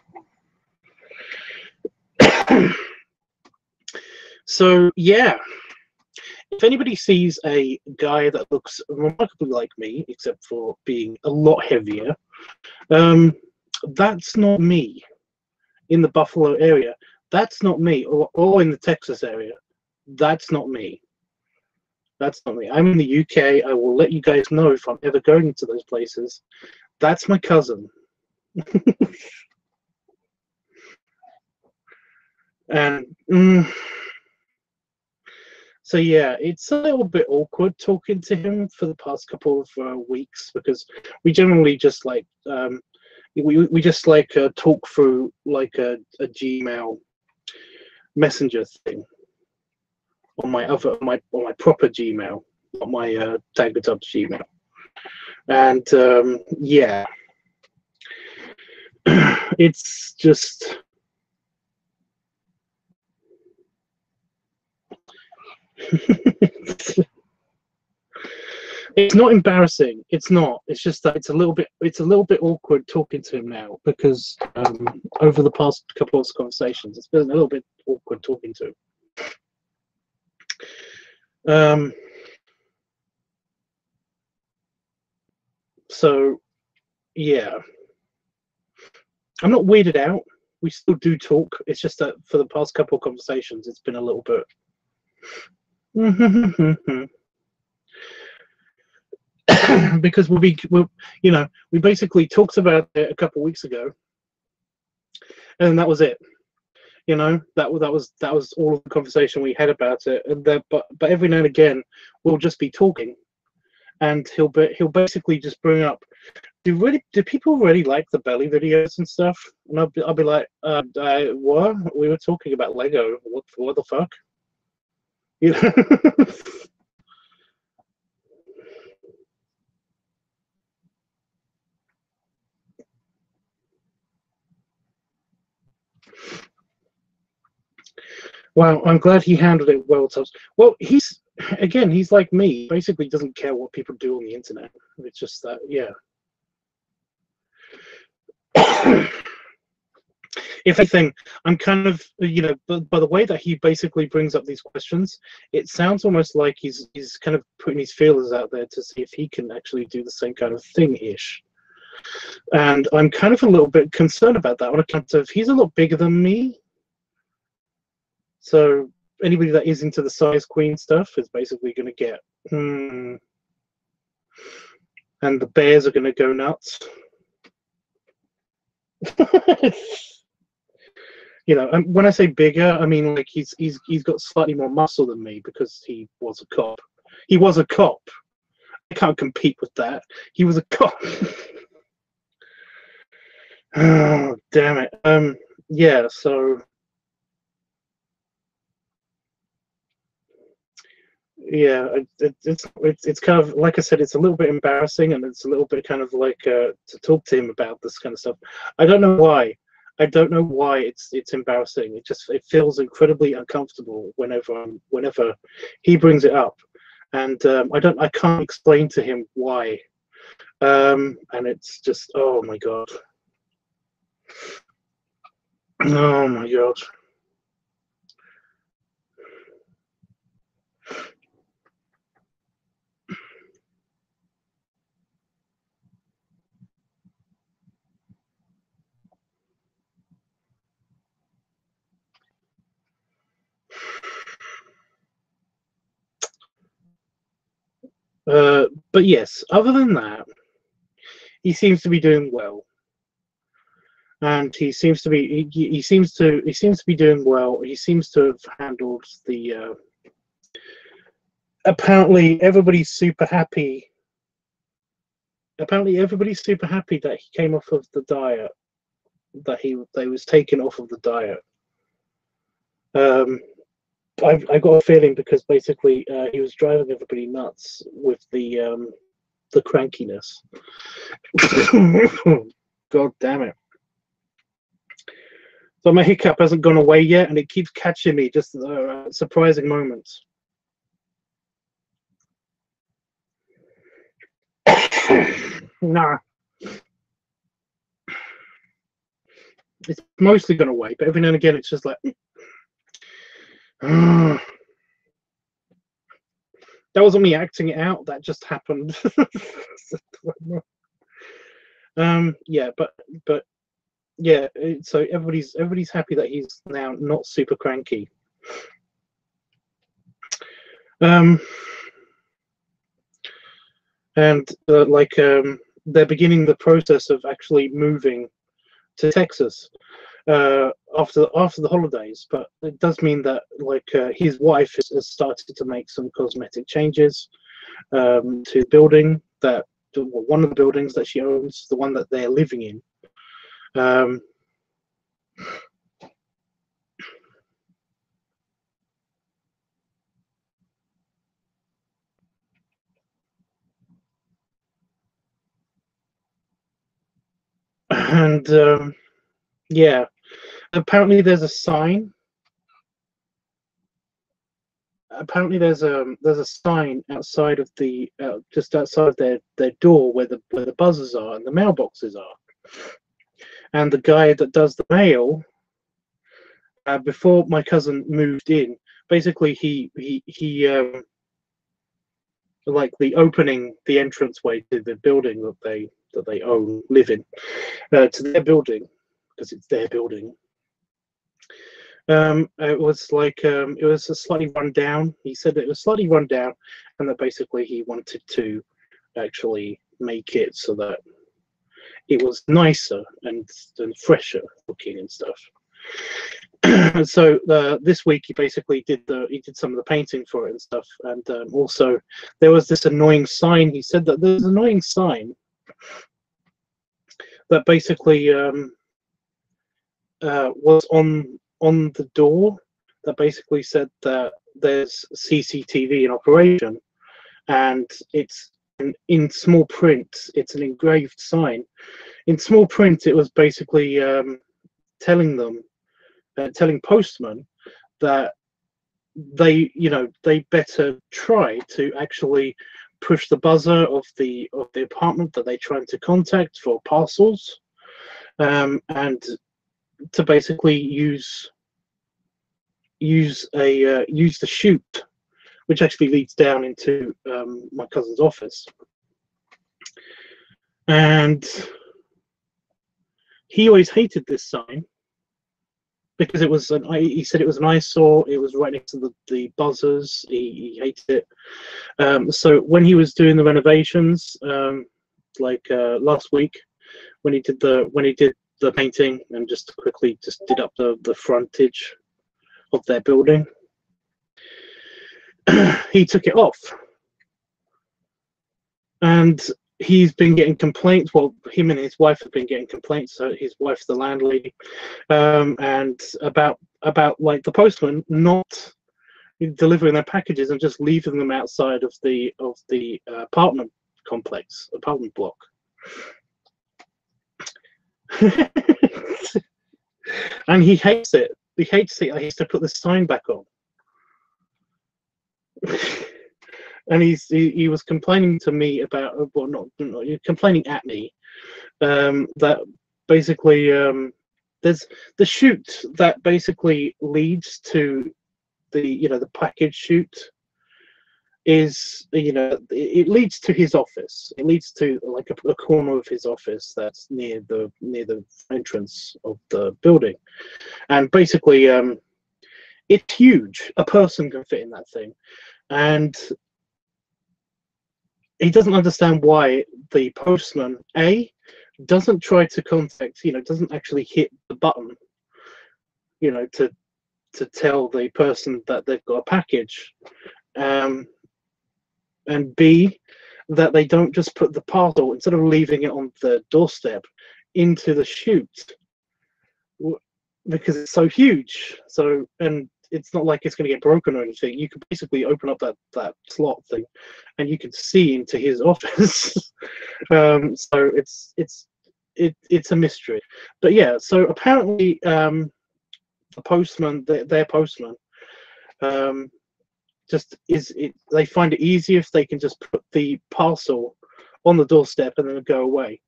So yeah, if anybody sees a guy that looks remarkably like me, except for being a lot heavier, that's not me. In the Buffalo area, that's not me. Or in the Texas area, that's not me. That's not me. I'm in the UK. I will let you guys know if I'm ever going to those places. That's my cousin. And so yeah, it's a little bit awkward talking to him for the past couple of weeks, because we generally just like we just like talk through like a Gmail messenger thing on my proper Gmail, not my LiveTUBBSeditin Gmail. And yeah, it's just it's not embarrassing. It's not. It's just that it's a little bit awkward talking to him now, because over the past couple of conversations, it's been a little bit awkward talking to him. So yeah, I'm not weirded out. We still do talk. It's just that for the past couple of conversations, it's been a little bit. Because we basically talked about it a couple of weeks ago, and that was it. You know, that was all of the conversation we had about it. And but every now and again, we'll just be talking, and he'll basically just bring up, do people really like the belly videos and stuff? And I'll be like, what? We were talking about Lego. What the fuck? You know. Wow, I'm glad he handled it well, Tubbs. Well, he's like me. Basically, doesn't care what people do on the internet. It's just that, yeah. If anything, I'm kind of, by the way that he basically brings up these questions, it sounds almost like he's kind of putting his feelers out there to see if he can actually do the same kind of thing-ish. And I'm kind of a little bit concerned about that on account of he's a lot bigger than me. So anybody that is into the size queen stuff is basically going to get, and the bears are going to go nuts. When I say bigger, I mean like he's got slightly more muscle than me because he was a cop. He was a cop. I can't compete with that. He was a cop. Oh, damn it. Yeah, so yeah, it's kind of like I said, it's a little bit embarrassing, and it's a little bit kind of like to talk to him about this kind of stuff. I don't know why. I don't know why it's embarrassing. It feels incredibly uncomfortable whenever he brings it up, and I can't explain to him why. And it's just, oh my god, oh my god. But yes, other than that, he seems to be doing well, and he seems to be doing well. He seems to have handled the. Apparently, everybody's super happy. Apparently, everybody's super happy that he came off of the diet. They was taken off of the diet. I've got a feeling because basically he was driving everybody nuts with the crankiness. God damn it! So my hiccup hasn't gone away yet, and it keeps catching me just at surprising moments. Nah, it's mostly gone away, but every now and again it's just like. That wasn't me acting it out. That just happened. Yeah, but yeah. So everybody's happy that he's now not super cranky. And they're beginning the process of actually moving to Texas after the holidays, but it does mean that his wife has started to make some cosmetic changes to the building one of the buildings that she owns, the one that they're living in. And yeah, apparently there's a sign. Apparently there's a sign outside of the just outside of their door where the buzzers are and the mailboxes are. And the guy that does the mail, before my cousin moved in, basically he like the entranceway to the building that they own, live in, to their building, because it's their building. It was a slightly run down. He said that it was slightly run down, and that basically he wanted to actually make it so that it was nicer and fresher looking and stuff. So this week he basically did some of the painting for it and stuff, and also there was this annoying sign. He said that there's an annoying sign that basically was on the door that basically said that there's CCTV in operation, and it's in small print. It's an engraved sign. In small print, it was basically telling postmen that they better try to actually push the buzzer of the apartment that they're trying to contact for parcels, and to basically use the chute, which actually leads down into my cousin's office. And he always hated this sign because he said it was an eyesore. It was right next to the buzzers. He hated it. So when he was doing the renovations, last week, when he did the painting and just quickly did up the frontage of their building, he took it off, and he's been getting complaints. Well, him and his wife have been getting complaints. So his wife's the landlady, and about like the postman not delivering their packages and just leaving them outside of the apartment complex, apartment block. And he hates it. He hates it. He has to put the sign back on. And he was complaining to me about, well, not complaining at me, that basically there's the chute that basically leads to the package chute is, it leads to his office. It leads to like a corner of his office that's near the entrance of the building, and basically it's huge. A person can fit in that thing, and he doesn't understand why the postman doesn't try to contact, doesn't actually hit the button, to tell the person that they've got a package, and B, that they don't just put the parcel, instead of leaving it on the doorstep, into the chute, because it's so huge. So, and it's not like it's going to get broken or anything. You can basically open up that slot thing, and you can see into his office. So it's a mystery. But yeah, so apparently the postman, their postman, they find it easier if they can just put the parcel on the doorstep and then go away.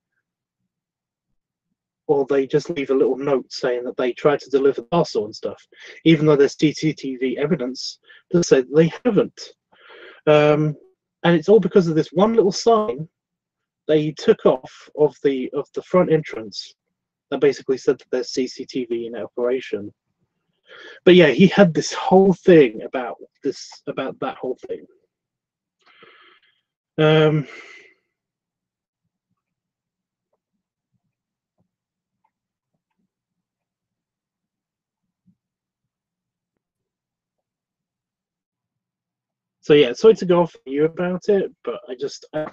Or they just leave a little note saying that they tried to deliver the parcel and stuff, even though there's CCTV evidence that said they haven't. And it's all because of this one little sign that he took off of the front entrance that basically said that there's CCTV in operation. But yeah, he had this whole thing about that whole thing. So yeah, sorry to go off on you about it, but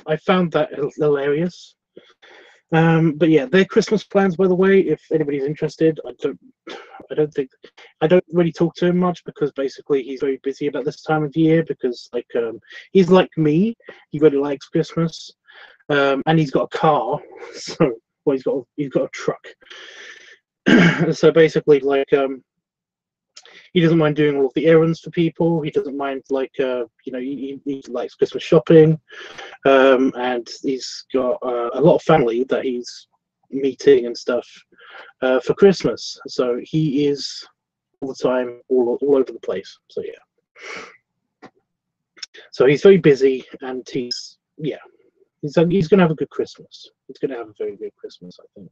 I found that hilarious. But yeah, their Christmas plans, by the way, if anybody's interested, I don't really talk to him much, because basically he's very busy about this time of year, because he's like me, he really likes Christmas, and he's got a car, so he's got a truck. So basically, he doesn't mind doing all of the errands for people. He doesn't mind, he likes Christmas shopping, and he's got a lot of family that he's meeting and stuff for Christmas. So he is all the time, all over the place. So yeah. So he's very busy, and he's going to have a good Christmas. He's going to have a very good Christmas, I think.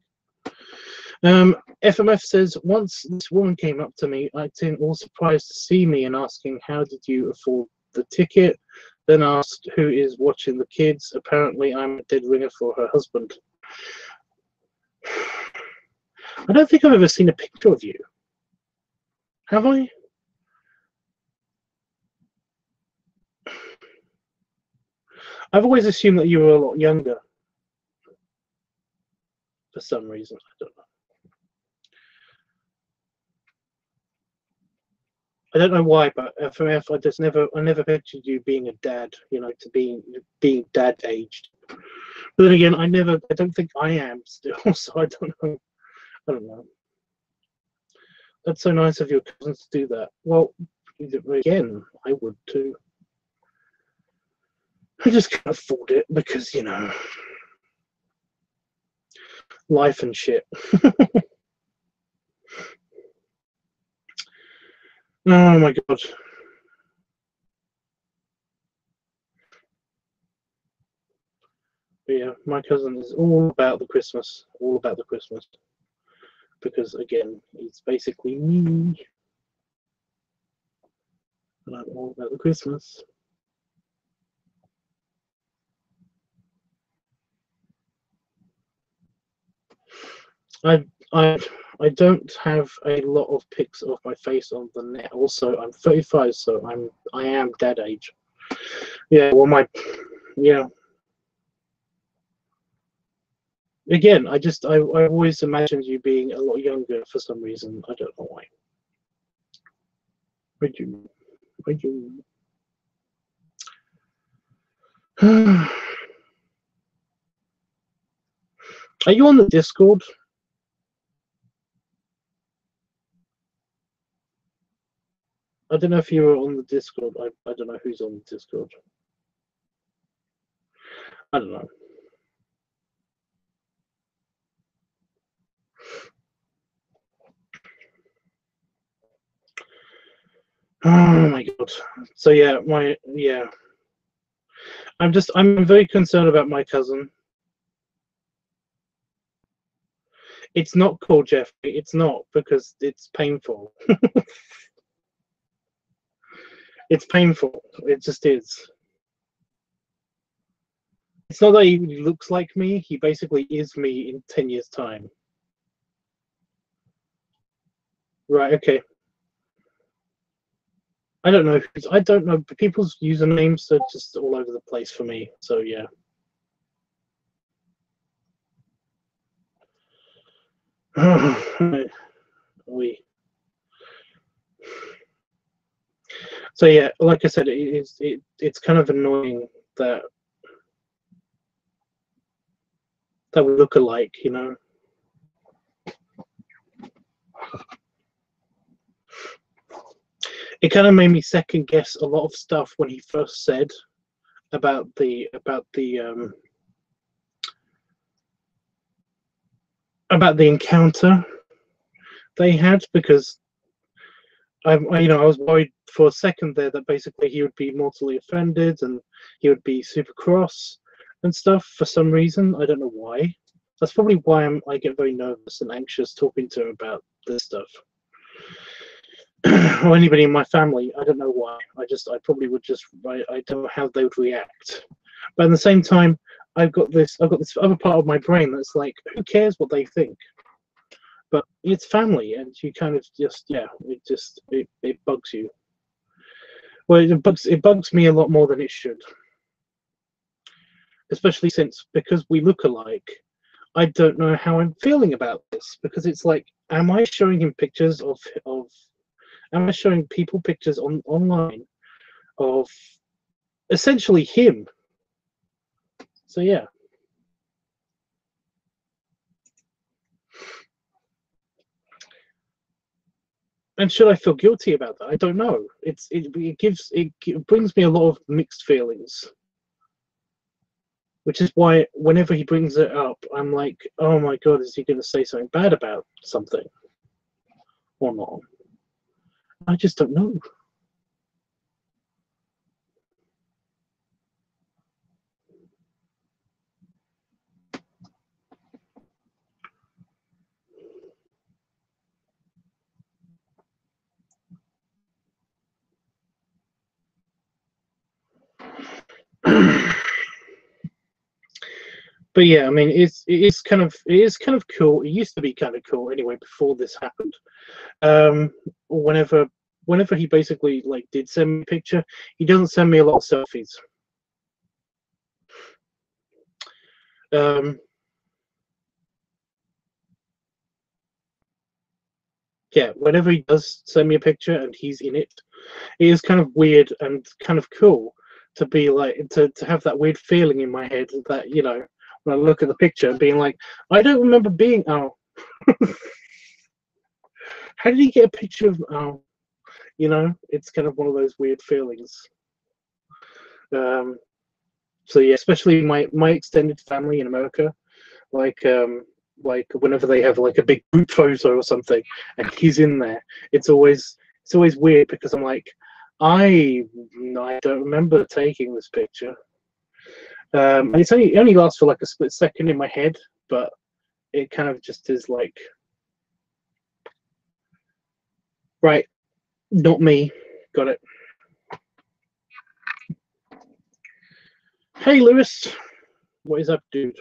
FMF says, once this woman came up to me, acting all surprised to see me and asking, how did you afford the ticket? Then asked, who is watching the kids? Apparently I'm a dead ringer for her husband. I don't think I've ever seen a picture of you. Have I? I've always assumed that you were a lot younger. For some reason, I don't know. I don't know why, but FMF, I never pictured you being a dad, to being dad aged. But then again, I don't think I am still, so I don't know. That's so nice of your cousins to do that. Well, again, I would too. I just can't afford it because, life and shit. Oh my god. But yeah, my cousin is all about the Christmas. Because again, he's basically me. And I'm all about the Christmas. I don't have a lot of pics of my face on the net. Also, I'm 35, so I am dad age. Yeah, well, Again, I always imagined you being a lot younger for some reason. I don't know why. Would you? Are you? Are you on the Discord? I don't know if you were on the Discord. I don't know who's on the Discord. I don't know. Oh my god. So yeah, I'm very concerned about my cousin. It's not called Jeffrey. It's not, because it's painful. It's painful. It just is. It's not that he looks like me. He basically is me in 10 years' time. Right, okay. I don't know. I don't know. People's usernames are just all over the place for me. So yeah. So yeah, like I said, it's kind of annoying that we look alike, you know. It kind of made me second guess a lot of stuff when he first said about the encounter they had, because I was worried for a second there that basically he would be mortally offended and he would be super cross and stuff for some reason. I don't know why. That's probably why I get very nervous and anxious talking to him about this stuff. Or anybody in my family. I don't know why. I probably would just, I don't know how they would react. But at the same time, I've got this other part of my brain that's like, who cares what they think? But it's family, and you kind of just, yeah, it bugs you. Well, it bugs me a lot more than it should, especially because we look alike. I don't know how I'm feeling about this, because it's like, am I showing him pictures of am I showing people pictures online of essentially him? So yeah. And should I feel guilty about that? I don't know. It brings me a lot of mixed feelings, which is why whenever he brings it up, I'm like, oh my god, is he going to say something bad about something or not? I just don't know. But yeah, I mean, it is kind of cool. It used to be kind of cool anyway before this happened. Whenever he basically like did send me a picture, he doesn't send me a lot of selfies. Yeah, whenever he does send me a picture and he's in it, it is kind of weird and kind of cool to be like to have that weird feeling in my head that, you know, when I look at the picture and being like, I don't remember being how did he get a picture of you know, it's kind of one of those weird feelings. So yeah, especially my extended family in America, like whenever they have like a big group photo or something and he's in there, it's always weird, because I'm like, I don't remember taking this picture. And it only lasts for like a split second in my head, but it kind of just is like, right, not me, got it. Hey Lewis, what is up, dude?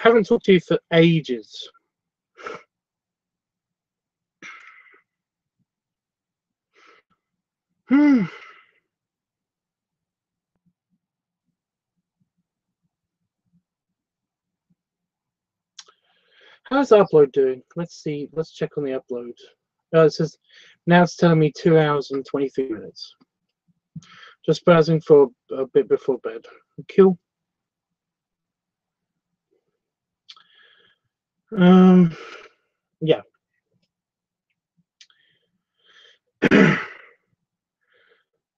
haven't talked to you for ages. How's the upload doing? Let's see. Let's check on the upload. It says now it's telling me 2 hours and 23 minutes. Just browsing for a bit before bed. Cool. Yeah.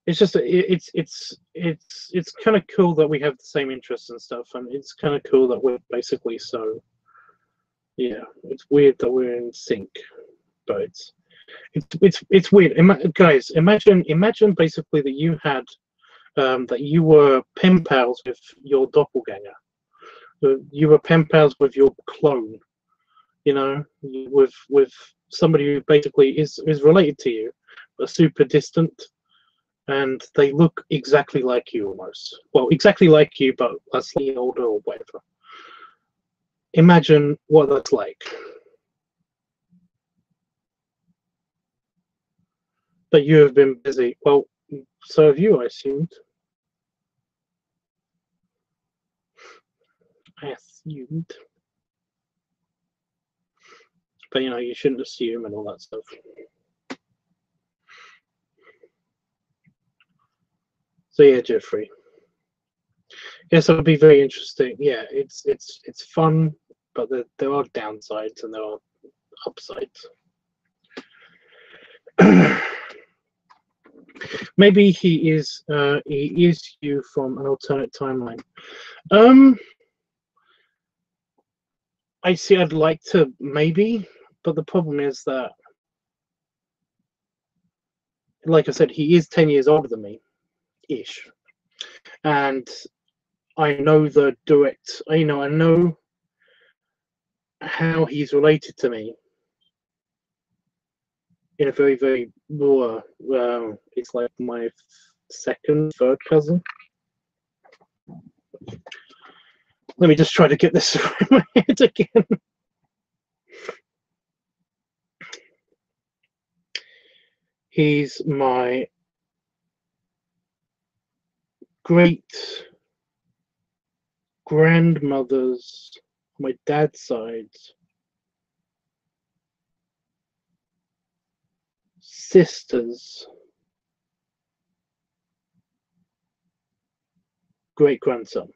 It's just it's kind of cool that we have the same interests and stuff, and it's kind of cool that we're basically so. Yeah, it's weird that we're in sync, but it's weird. Guys, imagine basically that you had that you were pen pals with your doppelganger. You were pen pals with your clone. You know, with somebody who basically is related to you, but super distant. And they look exactly like you almost. Well, exactly like you, but a slightly older or whatever. Imagine what that's like. But you have been busy. Well, so have you, I assumed. But you know, you shouldn't assume and all that stuff. So yeah, Jeffrey. Yes, it'll be very interesting. Yeah, it's fun, but there are downsides and there are upsides. Maybe he is you from an alternate timeline. I see. I'd like to maybe, but the problem is that, like I said, he is 10 years older than me, ish, and I know the direct. I know how he's related to me in a very, very raw. It's like my second, third cousin. Let me just try to get this in my head again. He's my great grandmother's, my dad's side, sister's great grandson.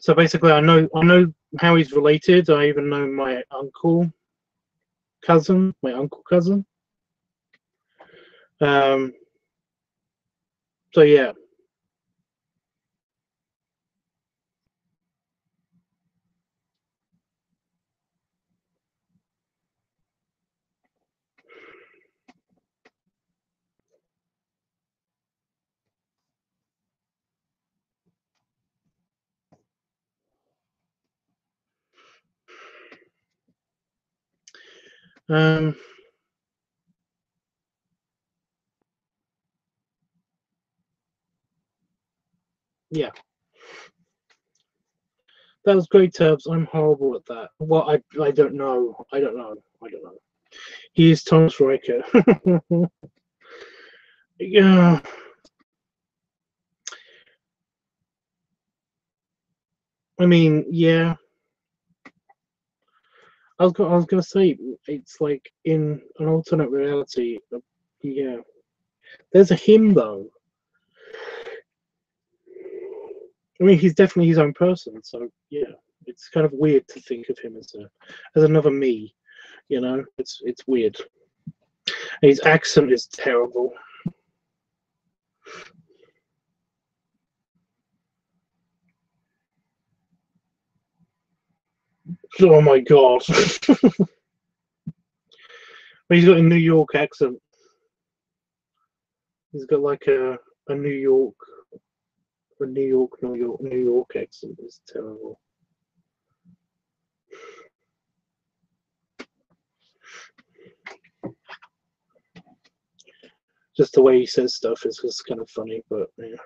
So basically, I know how he's related. I even know my uncle cousin. So yeah. Yeah. That was great, Tubbs. I'm horrible at that. Well, I don't know. I don't know. He is Thomas Riker. Yeah. I mean, yeah. I was gonna say it's like in an alternate reality. Yeah. There's a him though. I mean, he's definitely his own person. So yeah. It's kind of weird to think of him as another me. You know, it's weird. His accent is terrible. Oh my god. He's got a New York accent. He's got like a New York accent. It's terrible. Just the way he says stuff is just kind of funny, but yeah.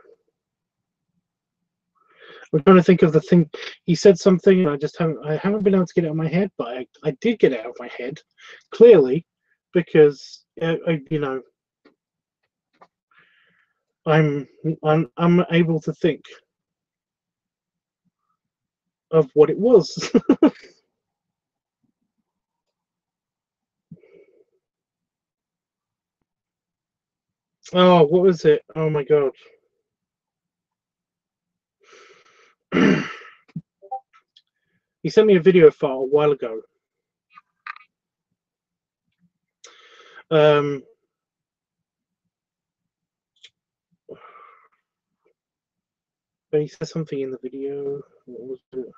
I'm trying to think of the thing. He said something, and I haven't been able to get it out of my head, but I did get it out of my head, clearly, because you know, I'm able to think of what it was. Oh, what was it? Oh my god. He sent me a video file a while ago. But he said something in the video. What was it?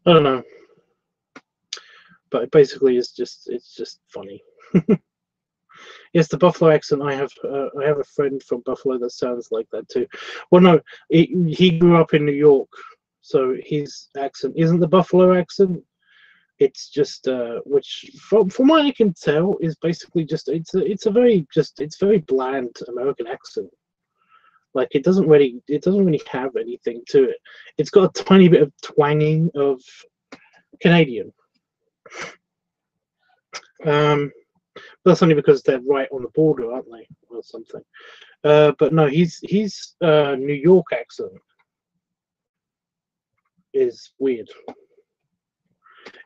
I don't know. But basically, it's just funny. Yes, the Buffalo accent. I have a friend from Buffalo that sounds like that too. Well, no, he grew up in New York, so his accent isn't the Buffalo accent. It's just which from what I can tell is basically just it's very bland American accent. Like it doesn't really have anything to it. It's got a tiny bit of twanging of Canadian. That's only because they're right on the border, aren't they, or something? But no, he's New York accent is weird.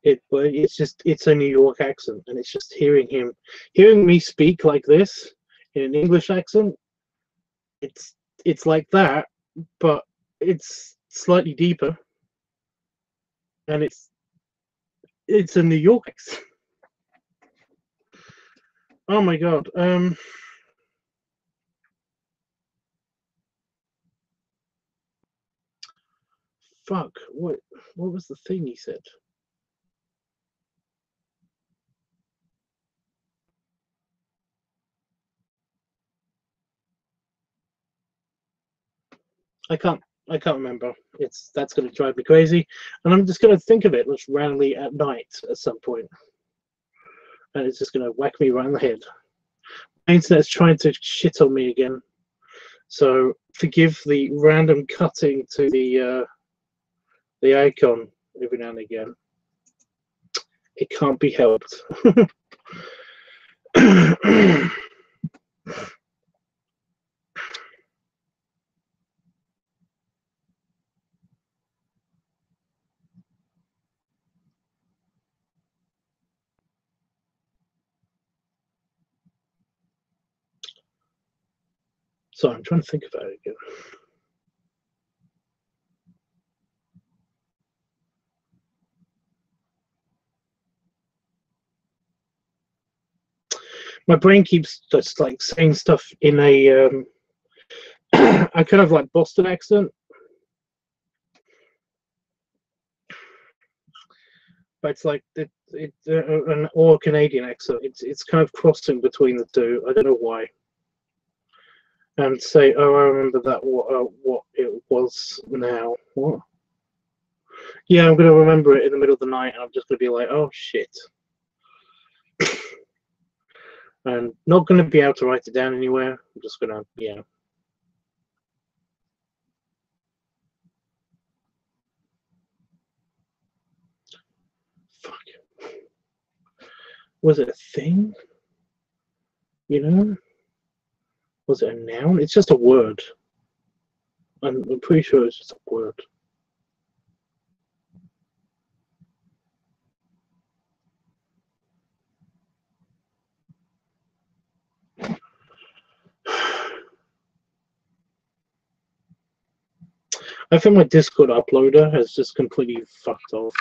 It's a New York accent, and it's just hearing me speak like this in an English accent. It's like that, but it's slightly deeper, and it's a New York accent. Oh my god. Fuck. What was the thing he said? I can't remember. That's going to drive me crazy, and I'm just going to think of it just randomly at night at some point, and it's just going to whack me right in the head. My internet's trying to shit on me again, so forgive the random cutting to the icon every now and again. It can't be helped. So I'm trying to think about it again. My brain keeps just like saying stuff in a I kind of like Boston accent, but it's like an or Canadian accent. It's kind of crossing between the two. I don't know why. And say, oh, I remember that. What it was now? What? Yeah, I'm gonna remember it in the middle of the night, and I'm just gonna be like, oh shit, and not gonna be able to write it down anywhere. I'm just gonna, yeah. Fuck. Was it a thing? You know? Was it a noun? It's just a word. I'm pretty sure it's just a word. I think my Discord uploader has just completely fucked off.